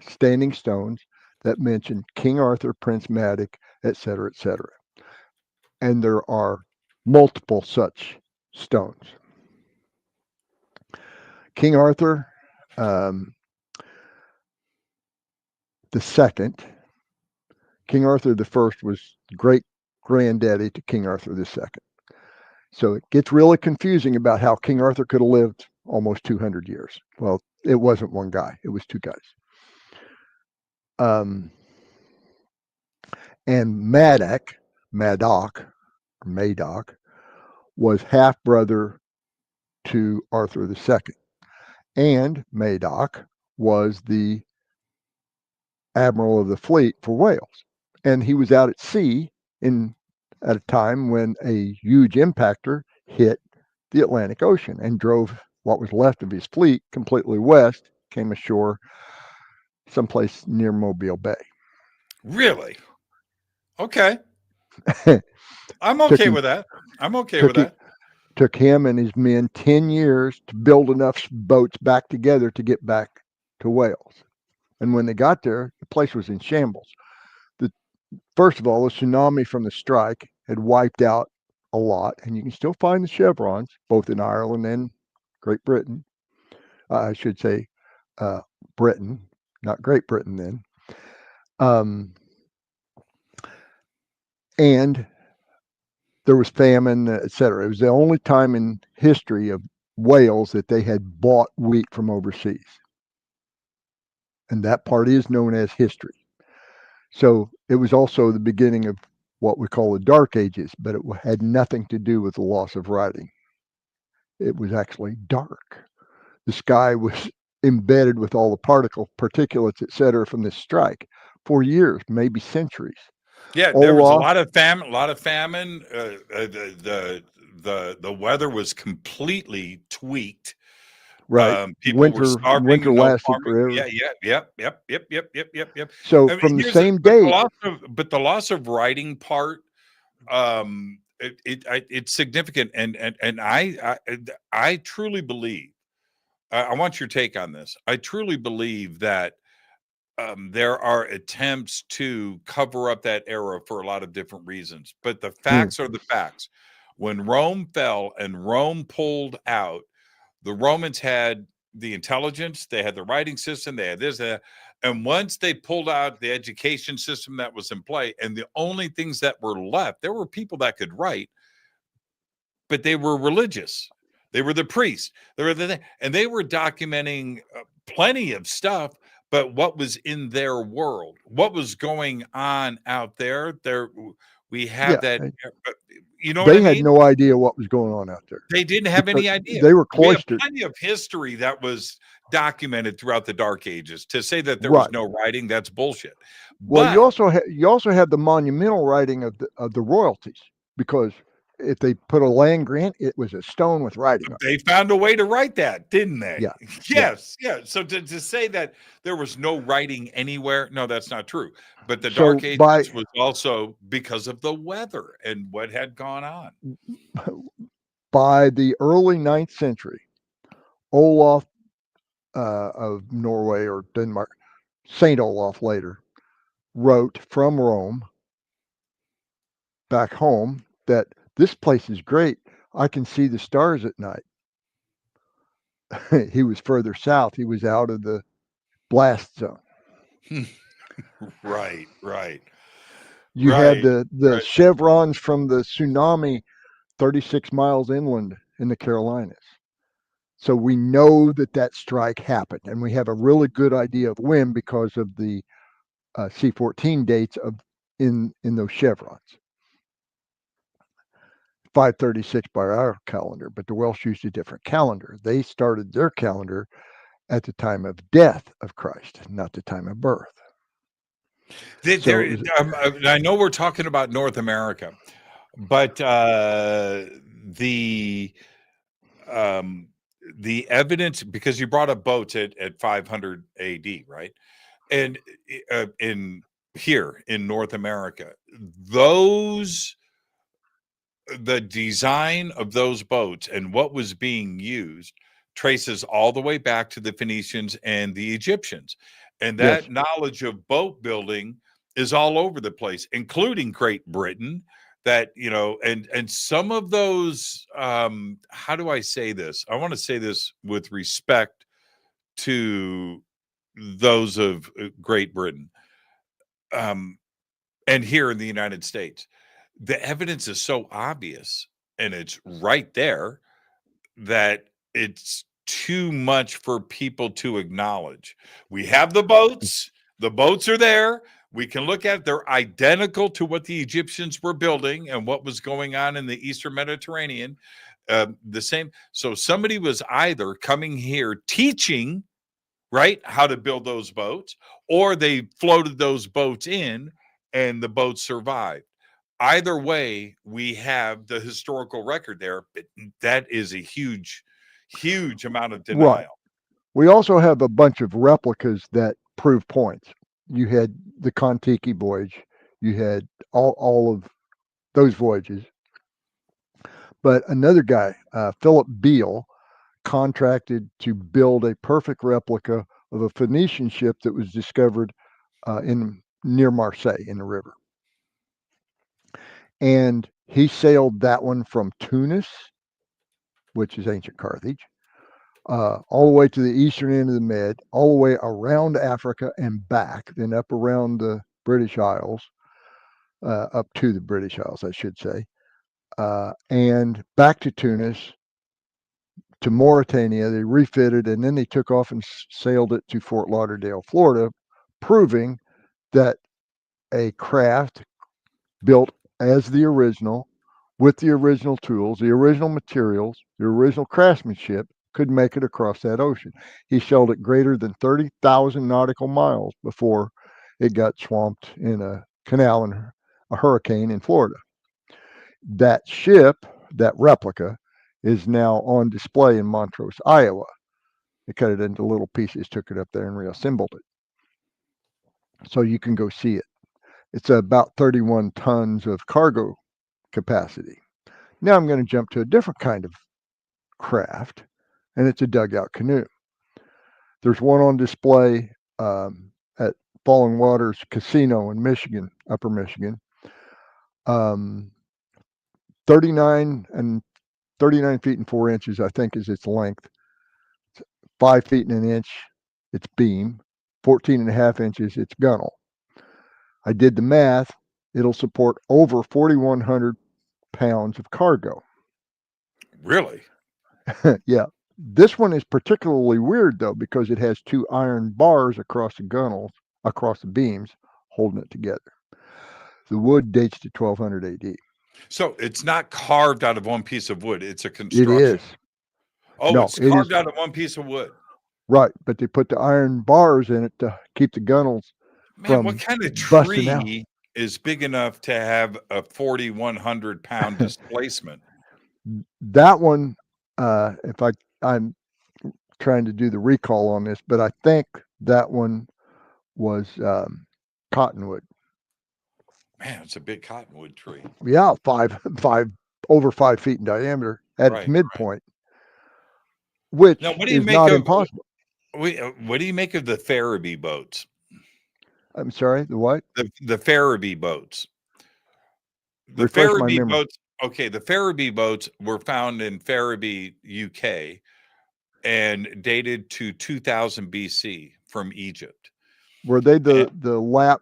Speaker 6: standing stones that mention King Arthur, Prince Madoc, etc., etc. And there are multiple such stones. King Arthur the second, King Arthur the first was great granddaddy to King Arthur the second. So it gets really confusing about how King Arthur could have lived almost 200 years. Well, it wasn't one guy, it was two guys. And Madoc, was half brother to Arthur II. And Madoc was the admiral of the fleet for Wales. And he was out at sea at a time when a huge impactor hit the Atlantic Ocean and drove what was left of his fleet completely west, came ashore someplace near Mobile Bay.
Speaker 5: Really? Okay. I'm okay with that. I'm okay with that.
Speaker 6: Took him and his men 10 years to build enough boats back together to get back to Wales. And when they got there, the place was in shambles. First of all, the tsunami from the strike had wiped out a lot, and you can still find the chevrons, both in Ireland and Great Britain. I should say Britain, not Great Britain then. And there was famine, etc. It was the only time in history of Wales that they had bought wheat from overseas. And that part is known as history. So it was also the beginning of what we call the Dark Ages, but it had nothing to do with the loss of writing. It was actually dark. The sky was embedded with all the particulates, etc., from this strike for years, maybe centuries.
Speaker 5: Yeah, there was a lot of famine. The weather was completely tweaked.
Speaker 6: Right.
Speaker 5: People were starving.
Speaker 6: Winter lasted forever.
Speaker 5: Yep.
Speaker 6: So from the same date.
Speaker 5: But the loss of writing part, it's significant. And I truly believe, I want your take on this. I truly believe that there are attempts to cover up that era for a lot of different reasons. But the facts are the facts. When Rome fell and Rome pulled out, the Romans had the intelligence, they had the writing system, they had this, and once they pulled out the education system that was in play, and the only things that were left, there were people that could write, but they were religious. They were the priests. And they were documenting plenty of stuff, but what was in their world, what was going on out there, we have that. You know,
Speaker 6: they had no idea what was going on out there.
Speaker 5: They didn't have any idea.
Speaker 6: They were cloistered.
Speaker 5: We have plenty of history that was documented throughout the Dark Ages. To say that there was no writing, that's bullshit.
Speaker 6: Well, you also have the monumental writing of the royalties, because if they put a land grant, it was a stone with writing on it.
Speaker 5: They found a way to write that, didn't they?
Speaker 6: Yeah.
Speaker 5: Yes. Yeah. So to say that there was no writing anywhere, no, that's not true. But the Dark Ages was also because of the weather and what had gone on.
Speaker 6: By the early 9th century, Olaf of Norway or Denmark, Saint Olaf later, wrote from Rome back home that this place is great. I can see the stars at night. He was further south. He was out of the blast zone.
Speaker 5: Right, right,
Speaker 6: You had
Speaker 5: right,
Speaker 6: the
Speaker 5: right.
Speaker 6: chevrons from the tsunami 36 miles inland in the Carolinas. So we know that strike happened, and we have a really good idea of when because of the C-14 dates of in those chevrons. 536 by our calendar, but the Welsh used a different calendar. They started their calendar at the time of death of Christ, not the time of birth. So it was,
Speaker 5: I know we're talking about North America, but the evidence, because you brought up boats at 500 AD, right? And in here in North America, those the design of those boats and what was being used traces all the way back to the Phoenicians and the Egyptians. And
Speaker 6: yes,
Speaker 5: that knowledge of boat building is all over the place, including Great Britain. That, and some of those, how do I say this? I want to say this with respect to those of Great Britain, and here in the United States. The evidence is so obvious and it's right there that it's too much for people to acknowledge. We have the boats are there. We can look at it. They're identical to what the Egyptians were building and what was going on in the Eastern Mediterranean. The same. So somebody was either coming here teaching, right, how to build those boats, or they floated those boats in and the boats survived. Either way, we have the historical record there, but that is a huge, huge amount of
Speaker 6: right.
Speaker 5: denial.
Speaker 6: We also have a bunch of replicas that prove points. You had the Kon-Tiki voyage. You had all of those voyages. But another guy, Philip Beale, contracted to build a perfect replica of a Phoenician ship that was discovered in near Marseille in the river. And he sailed that one from Tunis, which is ancient Carthage, all the way to the eastern end of the Med, all the way around Africa and back, then up around the British Isles, up to the British Isles, I should say, and back to Tunis, to Mauritania. They refitted, and then they took off and sailed it to Fort Lauderdale, Florida, proving that a craft built as the original, with the original tools, the original materials, the original craftsmanship, could make it across that ocean. He sailed it greater than 30,000 nautical miles before it got swamped in a canal and a hurricane in Florida. That ship, that replica, is now on display in Montrose, Iowa. They cut it into little pieces, took it up there, and reassembled it. So you can go see it. It's about 31 tons of cargo capacity. Now I'm going to jump to a different kind of craft, and it's a dugout canoe. There's one on display at Falling Waters Casino in Michigan, Upper Michigan. 39 feet and 4 inches, I think, is its length. 5 feet and an inch, its beam. 14 and a half inches, its gunnel. I did the math. It'll support over 4,100 pounds of cargo.
Speaker 5: Really?
Speaker 6: Yeah. This one is particularly weird, though, because it has 2 iron bars across the gunnels, across the beams, holding it together. The wood dates to 1200 AD.
Speaker 5: So it's not carved out of one piece of wood. It's a
Speaker 6: It
Speaker 5: construction.
Speaker 6: is.
Speaker 5: Oh,
Speaker 6: No,
Speaker 5: it's
Speaker 6: it is
Speaker 5: carved out of one piece of wood.
Speaker 6: right, but they put the iron bars in it to keep the gunnels
Speaker 5: Man, what
Speaker 6: from
Speaker 5: kind of
Speaker 6: busting out.
Speaker 5: tree is big enough to have a 4,100 pound displacement?
Speaker 6: That one, if I'm trying to do the recall on this, but I think that one was cottonwood.
Speaker 5: Man, it's a big cottonwood tree.
Speaker 6: Yeah, over 5 feet in diameter at its
Speaker 5: Right.
Speaker 6: midpoint, which
Speaker 5: Now, what do you
Speaker 6: is
Speaker 5: make
Speaker 6: not
Speaker 5: of
Speaker 6: impossible.
Speaker 5: what do you make of the Farabee boats?
Speaker 6: I'm sorry, the what?
Speaker 5: The Farabee boats. The
Speaker 6: Refresh my
Speaker 5: Farabee
Speaker 6: memory.
Speaker 5: boats. Okay, the Farabee boats were found in Farabee, UK, and dated to 2000 BC from Egypt.
Speaker 6: Were they
Speaker 5: And-
Speaker 6: the lap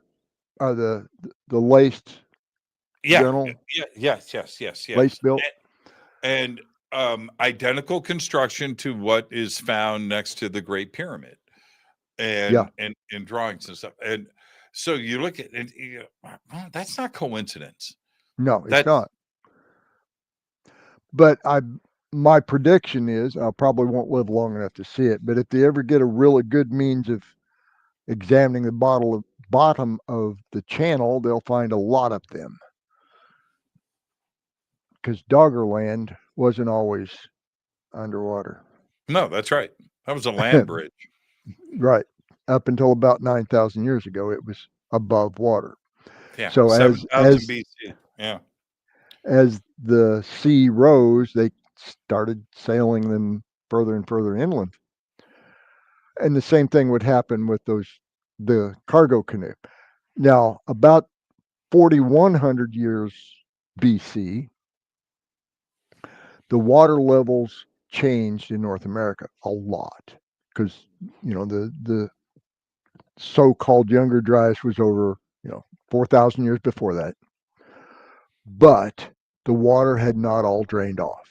Speaker 6: or the laced
Speaker 5: yeah,
Speaker 6: gunnel,
Speaker 5: yes.
Speaker 6: lace built?
Speaker 5: And identical construction to what is found next to the Great Pyramid,
Speaker 6: Yeah.
Speaker 5: and drawings and stuff. And so you look at it, well, that's not coincidence.
Speaker 6: No, it's
Speaker 5: That
Speaker 6: not. But my prediction is I probably won't live long enough to see it. But if they ever get a really good means of examining the bottom of the channel, they'll find a lot of them. Because Doggerland wasn't always underwater.
Speaker 5: No, that's right. That was a land bridge.
Speaker 6: Right. Up until about 9,000 years ago, it was above water.
Speaker 5: Yeah,
Speaker 6: So
Speaker 5: 7,000 BC. Yeah.
Speaker 6: as the sea rose, they started sailing them further and further inland. And the same thing would happen with the cargo canoe. Now, about 4,100 years BC, the water levels changed in North America a lot because the so-called Younger Dryas was over 4,000 years before that, but the water had not all drained off.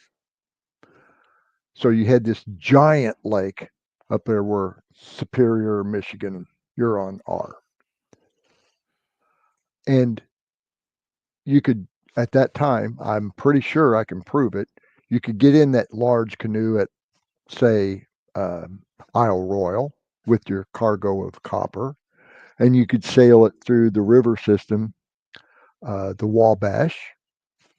Speaker 6: So you had this giant lake up there where Superior, Michigan, and Huron are, and you could, at that time, I'm pretty sure I can prove it, you could get in that large canoe at, say, Isle Royal with your cargo of copper, and you could sail it through the river system, the Wabash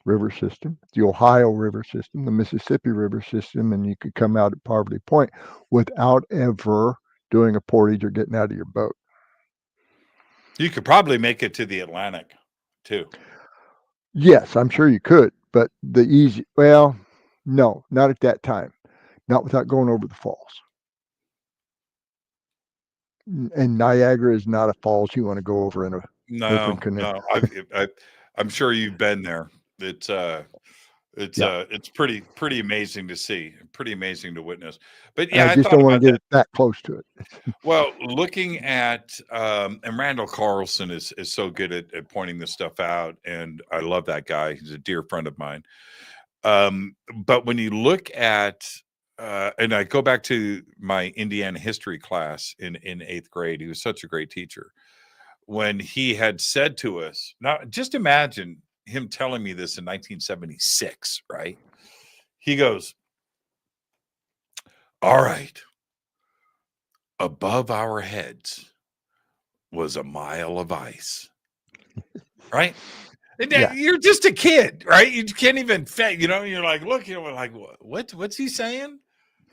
Speaker 6: River system, the Ohio River system, the Mississippi River system, and you could come out at Poverty Point without ever doing a portage or getting out of your boat.
Speaker 5: You could probably make it to the Atlantic too.
Speaker 6: Yes, I'm sure you could, but well, no, not at that time. Not without going over the falls. And Niagara is not a falls you want to go over in a open canoe.
Speaker 5: No. I'm sure you've been there. It's pretty amazing to see, pretty amazing to witness. But yeah,
Speaker 6: I
Speaker 5: I
Speaker 6: just
Speaker 5: thought
Speaker 6: don't want
Speaker 5: about
Speaker 6: to get
Speaker 5: that.
Speaker 6: it that close to it.
Speaker 5: Well, looking at and Randall Carlson is so good at pointing this stuff out, and I love that guy. He's a dear friend of mine. But when you look at and I go back to my Indiana history class in 8th grade, he was such a great teacher. When he had said to us, now just imagine him telling me this in 1976, right? He goes, all right, above our heads was a mile of ice, right? And
Speaker 6: Yeah.
Speaker 5: you're just a kid, right? You can't even, you're like, look, like, what's he saying?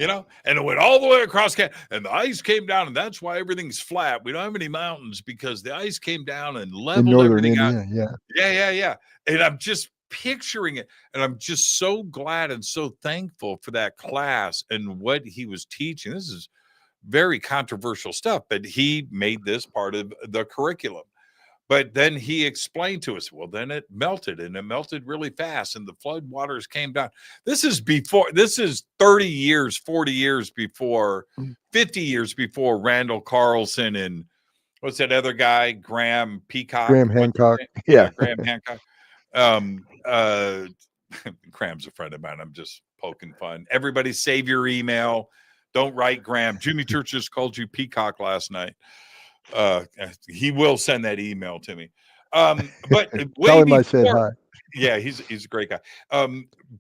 Speaker 5: And it went all the way across, and the ice came down, and that's why everything's flat. We don't have any mountains because the ice came down and
Speaker 6: In
Speaker 5: leveled
Speaker 6: northern
Speaker 5: everything out.
Speaker 6: India, yeah.
Speaker 5: Yeah. And I'm just picturing it, and I'm just so glad and so thankful for that class and what he was teaching. This is very controversial stuff, but he made this part of the curriculum. But then he explained to us, well, then it melted, and it melted really fast, and the flood waters came down. This is 30 years, 40 years before, 50 years before Randall Carlson and what's that other guy, Graham Peacock?
Speaker 6: Graham Hancock.
Speaker 5: Yeah, Graham Hancock. Graham's a friend of mine. I'm just poking fun. Everybody save your email. Don't write Graham. Jimmy Church just called you Peacock last night. He will send that email to me. But
Speaker 6: Tell him I said hi.
Speaker 5: Yeah, he's a great guy.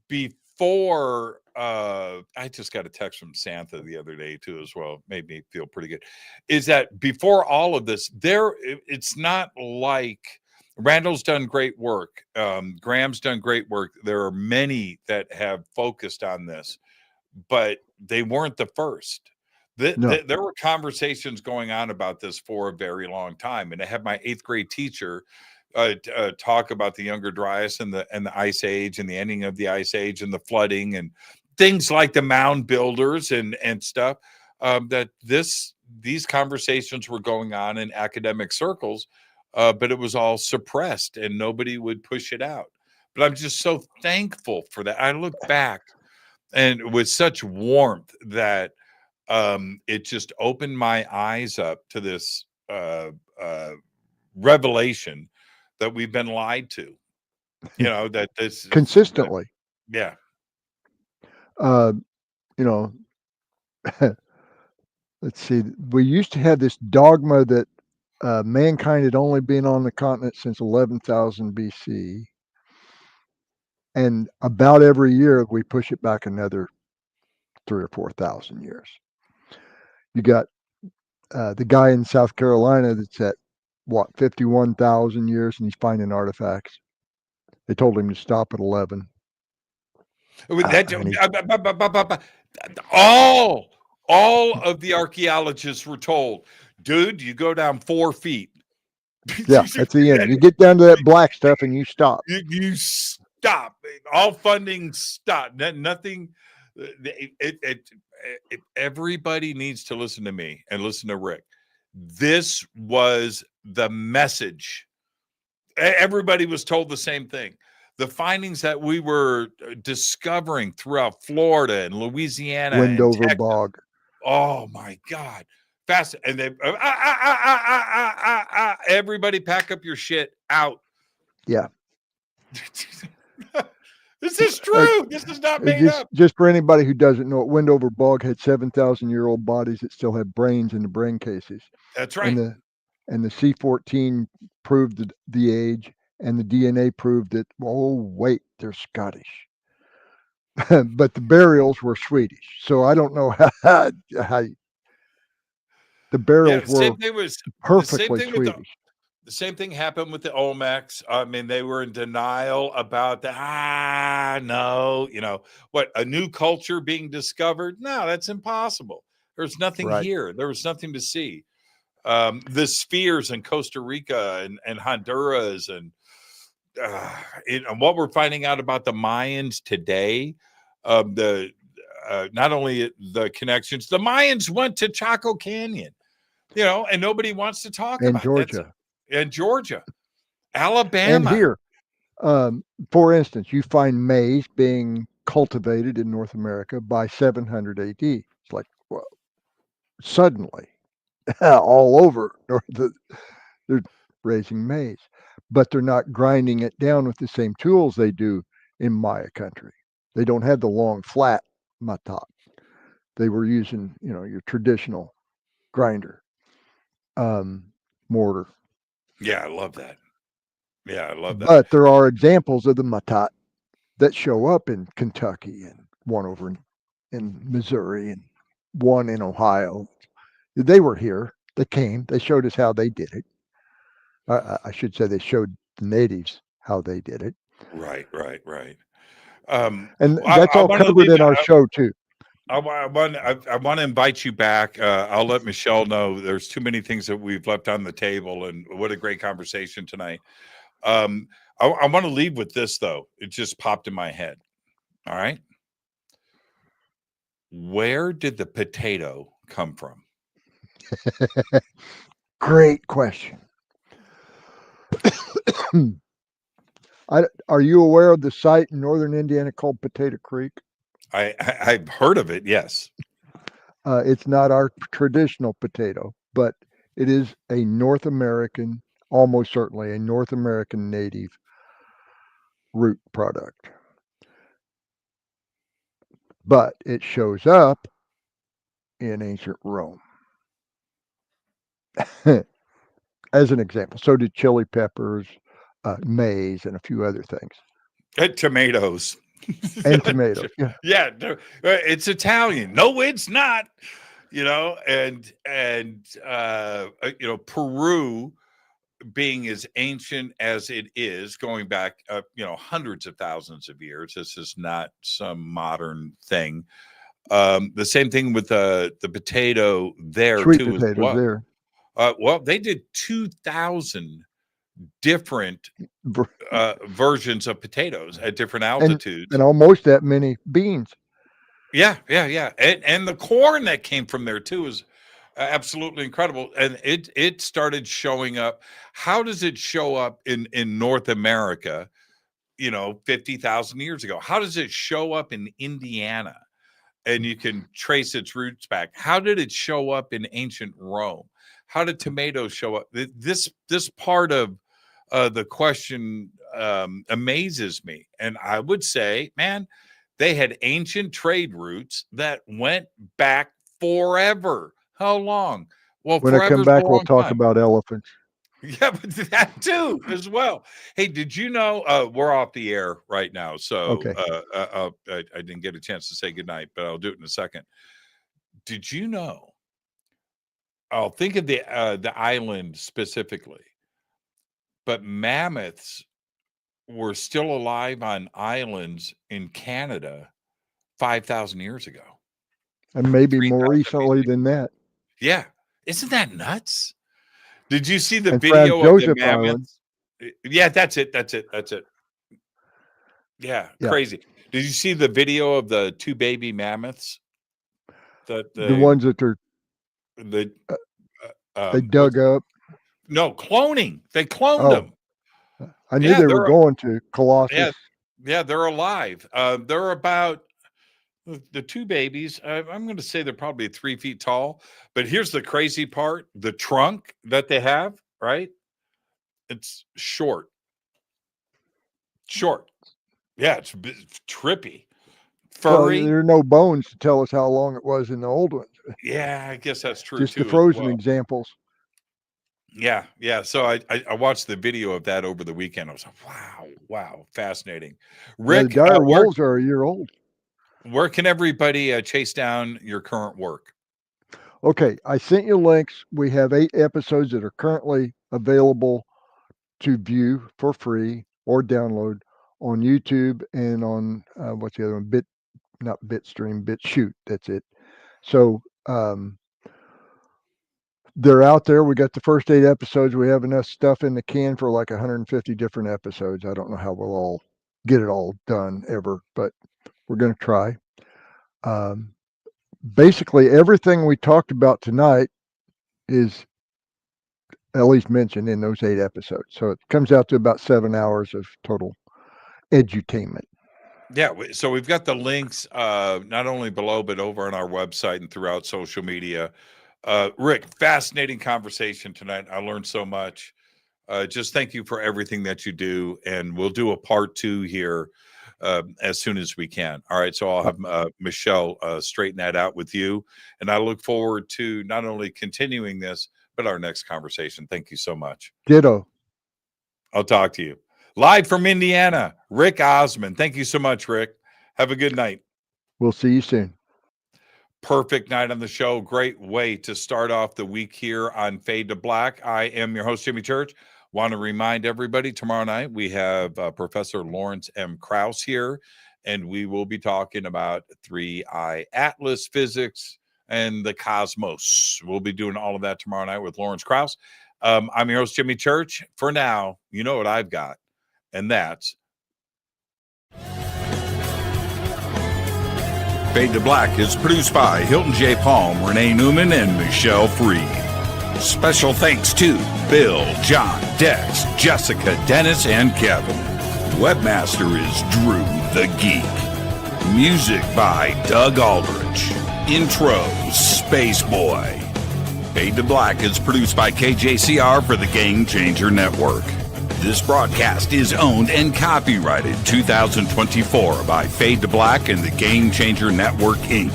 Speaker 5: Before I just got a text from Santa the other day too as well. Made me feel pretty good. Is that before all of this, it's not like Randall's done great work. Graham's done great work. There are many that have focused on this, but they weren't the first. There were conversations going on about this for a very long time, and I had my 8th grade teacher talk about the Younger Dryas and the Ice Age and the ending of the Ice Age and the flooding and things like the mound builders and stuff. That these conversations were going on in academic circles, but it was all suppressed and nobody would push it out. But I'm just so thankful for that. I look back and with such warmth that it just opened my eyes up to this revelation that we've been lied to. That this is,
Speaker 6: consistently.
Speaker 5: yeah.
Speaker 6: Uh, you know, let's see. We used to have this dogma that mankind had only been on the continent since 11,000 BC. And about every year, we push it back another 3,000 or 4,000 years. You got the guy in South Carolina that's at, 51,000 years, and he's finding artifacts. They told him to stop at 11.
Speaker 5: All of the archaeologists were told, dude, you go down 4 feet.
Speaker 6: Yeah, that's the end. You get down to that black stuff and you stop.
Speaker 5: You stop. All funding stop. Nothing. Everybody needs to listen to me and listen to Rick. This was the message. Everybody was told the same thing. The findings that we were discovering throughout Florida and Louisiana and
Speaker 6: Wendover
Speaker 5: Texas.
Speaker 6: Bog.
Speaker 5: Oh my God. Fast. And they everybody pack up your shit out.
Speaker 6: Yeah.
Speaker 5: This is true. This is not made up.
Speaker 6: Just for anybody who doesn't know it, Wendover Bog had 7,000-year-old bodies that still had brains in the brain cases.
Speaker 5: That's right.
Speaker 6: And the C14 proved the age, and the DNA proved that, oh, wait, they're Scottish. But the burials were Swedish. So I don't know how the burials were perfectly Swedish.
Speaker 5: The same thing happened with the Olmecs. I mean, they were in denial about what, a new culture being discovered? No, that's impossible. There's nothing here. There was nothing to see. The spheres in Costa Rica and Honduras and what we're finding out about the Mayans today, not only the connections, the Mayans went to Chaco Canyon, and nobody wants to talk about
Speaker 6: Georgia.
Speaker 5: And Georgia, Alabama.
Speaker 6: And here, for instance, you find maize being cultivated in North America by 700 AD. It's like, well, suddenly, all over, they're raising maize. But they're not grinding it down with the same tools they do in Maya country. They don't have the long, flat matat. They were using, your traditional grinder, mortar.
Speaker 5: Yeah, I love that.
Speaker 6: But there are examples of the matat that show up in Kentucky and one over in Missouri and one in Ohio. They were here. They came. They showed us how they did it. I should say they showed the natives how they did it.
Speaker 5: Right.
Speaker 6: And that's all covered in our show too.
Speaker 5: I want to invite you back. I'll let Michelle know there's too many things that we've left on the table, and what a great conversation tonight. I want to leave with this, though. It just popped in my head. All right. Where did the potato come from?
Speaker 6: Great question. Are you aware of the site in northern Indiana called Potato Creek?
Speaker 5: I've heard of it, yes.
Speaker 6: It's not our traditional potato, but it is a North American, almost certainly a North American native root product. But it shows up in ancient Rome. As an example. So did chili peppers, maize, and a few other things.
Speaker 5: And tomatoes.
Speaker 6: And tomatoes.
Speaker 5: Yeah, it's Italian. No, it's not. And Peru being as ancient as it is, going back hundreds of thousands of years. This is not some modern thing. The same thing with the potato there.
Speaker 6: Sweet
Speaker 5: too.
Speaker 6: potatoes there.
Speaker 5: Well, they did 2,000 different versions of potatoes at different altitudes,
Speaker 6: and almost that many beans.
Speaker 5: Yeah, and the corn that came from there too is absolutely incredible. And it started showing up. How does it show up in North America? 50,000 years ago. How does it show up in Indiana? And you can trace its roots back. How did it show up in ancient Rome? How did tomatoes show up? This part of the question amazes me. And I would say, man, they had ancient trade routes that went back forever. How long? Well,
Speaker 6: When I come
Speaker 5: forever's a
Speaker 6: back, we'll
Speaker 5: long
Speaker 6: talk
Speaker 5: time.
Speaker 6: about elephants.
Speaker 5: Yeah, but that too as well. Hey, did you know we're off the air right now? So
Speaker 6: Okay.
Speaker 5: I didn't get a chance to say goodnight, but I'll do it in a second. Did you know? I'll think of the island specifically, but mammoths were still alive on islands in Canada 5,000 years ago.
Speaker 6: And maybe
Speaker 5: 3,000
Speaker 6: more recently than that.
Speaker 5: Yeah. Isn't that nuts? Did you see the
Speaker 6: And
Speaker 5: video
Speaker 6: Franz
Speaker 5: of the
Speaker 6: Josef Island.
Speaker 5: mammoths? Yeah, that's it. Yeah,
Speaker 6: Yeah.
Speaker 5: crazy. Did you see the video of the two baby mammoths?
Speaker 6: The ones that
Speaker 5: they
Speaker 6: dug up.
Speaker 5: No, cloning. They cloned them.
Speaker 6: I knew they were going to Colossus.
Speaker 5: Yeah, they're alive. They're about the two babies. I'm going to say they're probably 3 feet tall. But here's the crazy part: the trunk that they have, right? It's short. Yeah, it's trippy. Furry.
Speaker 6: Well, there are no bones to tell us how long it was in the old ones.
Speaker 5: Yeah, I guess that's true.
Speaker 6: Just
Speaker 5: too,
Speaker 6: the frozen
Speaker 5: as well.
Speaker 6: examples.
Speaker 5: Yeah. So I watched the video of that over the weekend. I was like, wow, fascinating. Rick,
Speaker 6: the dire wolves are a year old.
Speaker 5: Where can everybody chase down your current work?
Speaker 6: Okay, I sent you links. We have 8 episodes that are currently available to view for free or download on YouTube and on what's the other one? BitStream, that's it. So they're out there. We got the first 8 episodes. We have enough stuff in the can for like 150 different episodes. I don't know how we'll all get it all done ever, but we're going to try. Basically, everything we talked about tonight is at least mentioned in those 8 episodes. So it comes out to about 7 hours of total edutainment.
Speaker 5: Yeah, so we've got the links not only below, but over on our website and throughout social media. Rick, fascinating conversation tonight. I learned so much. Just thank you for everything that you do. And we'll do a part 2 here as soon as we can. All right, so I'll have Michelle straighten that out with you. And I look forward to not only continuing this, but our next conversation. Thank you so much.
Speaker 6: Ditto.
Speaker 5: I'll talk to you. Live from Indiana, Rick Osman. Thank you so much, Rick. Have a good night.
Speaker 6: We'll see you soon.
Speaker 5: Perfect night on the show. Great way to start off the week here on Fade to Black. I am your host, Jimmy Church. Want to remind everybody, tomorrow night we have Professor Lawrence M. Krauss here, and we will be talking about 3I Atlas physics and the cosmos. We'll be doing all of that tomorrow night with Lawrence Krauss. I'm your host, Jimmy Church. For now, you know what I've got, and that's Fade to Black is produced by Hilton J. Palm, Renee Newman, and Michelle Freed. Special thanks to Bill, John, Dex, Jessica, Dennis, and Kevin. Webmaster is Drew the Geek. Music by Doug Aldrich. Intro, Space Boy. Fade to Black is produced by KJCR for the Game Changer Network. This broadcast is owned and copyrighted 2024 by Fade to Black and the Game Changer Network, Inc.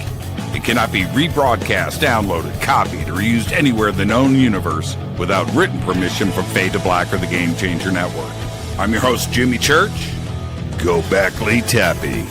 Speaker 5: It cannot be rebroadcast, downloaded, copied, or used anywhere in the known universe without written permission from Fade to Black or the Game Changer Network. I'm your host, Jimmy Church. Go back, Lee Tappy.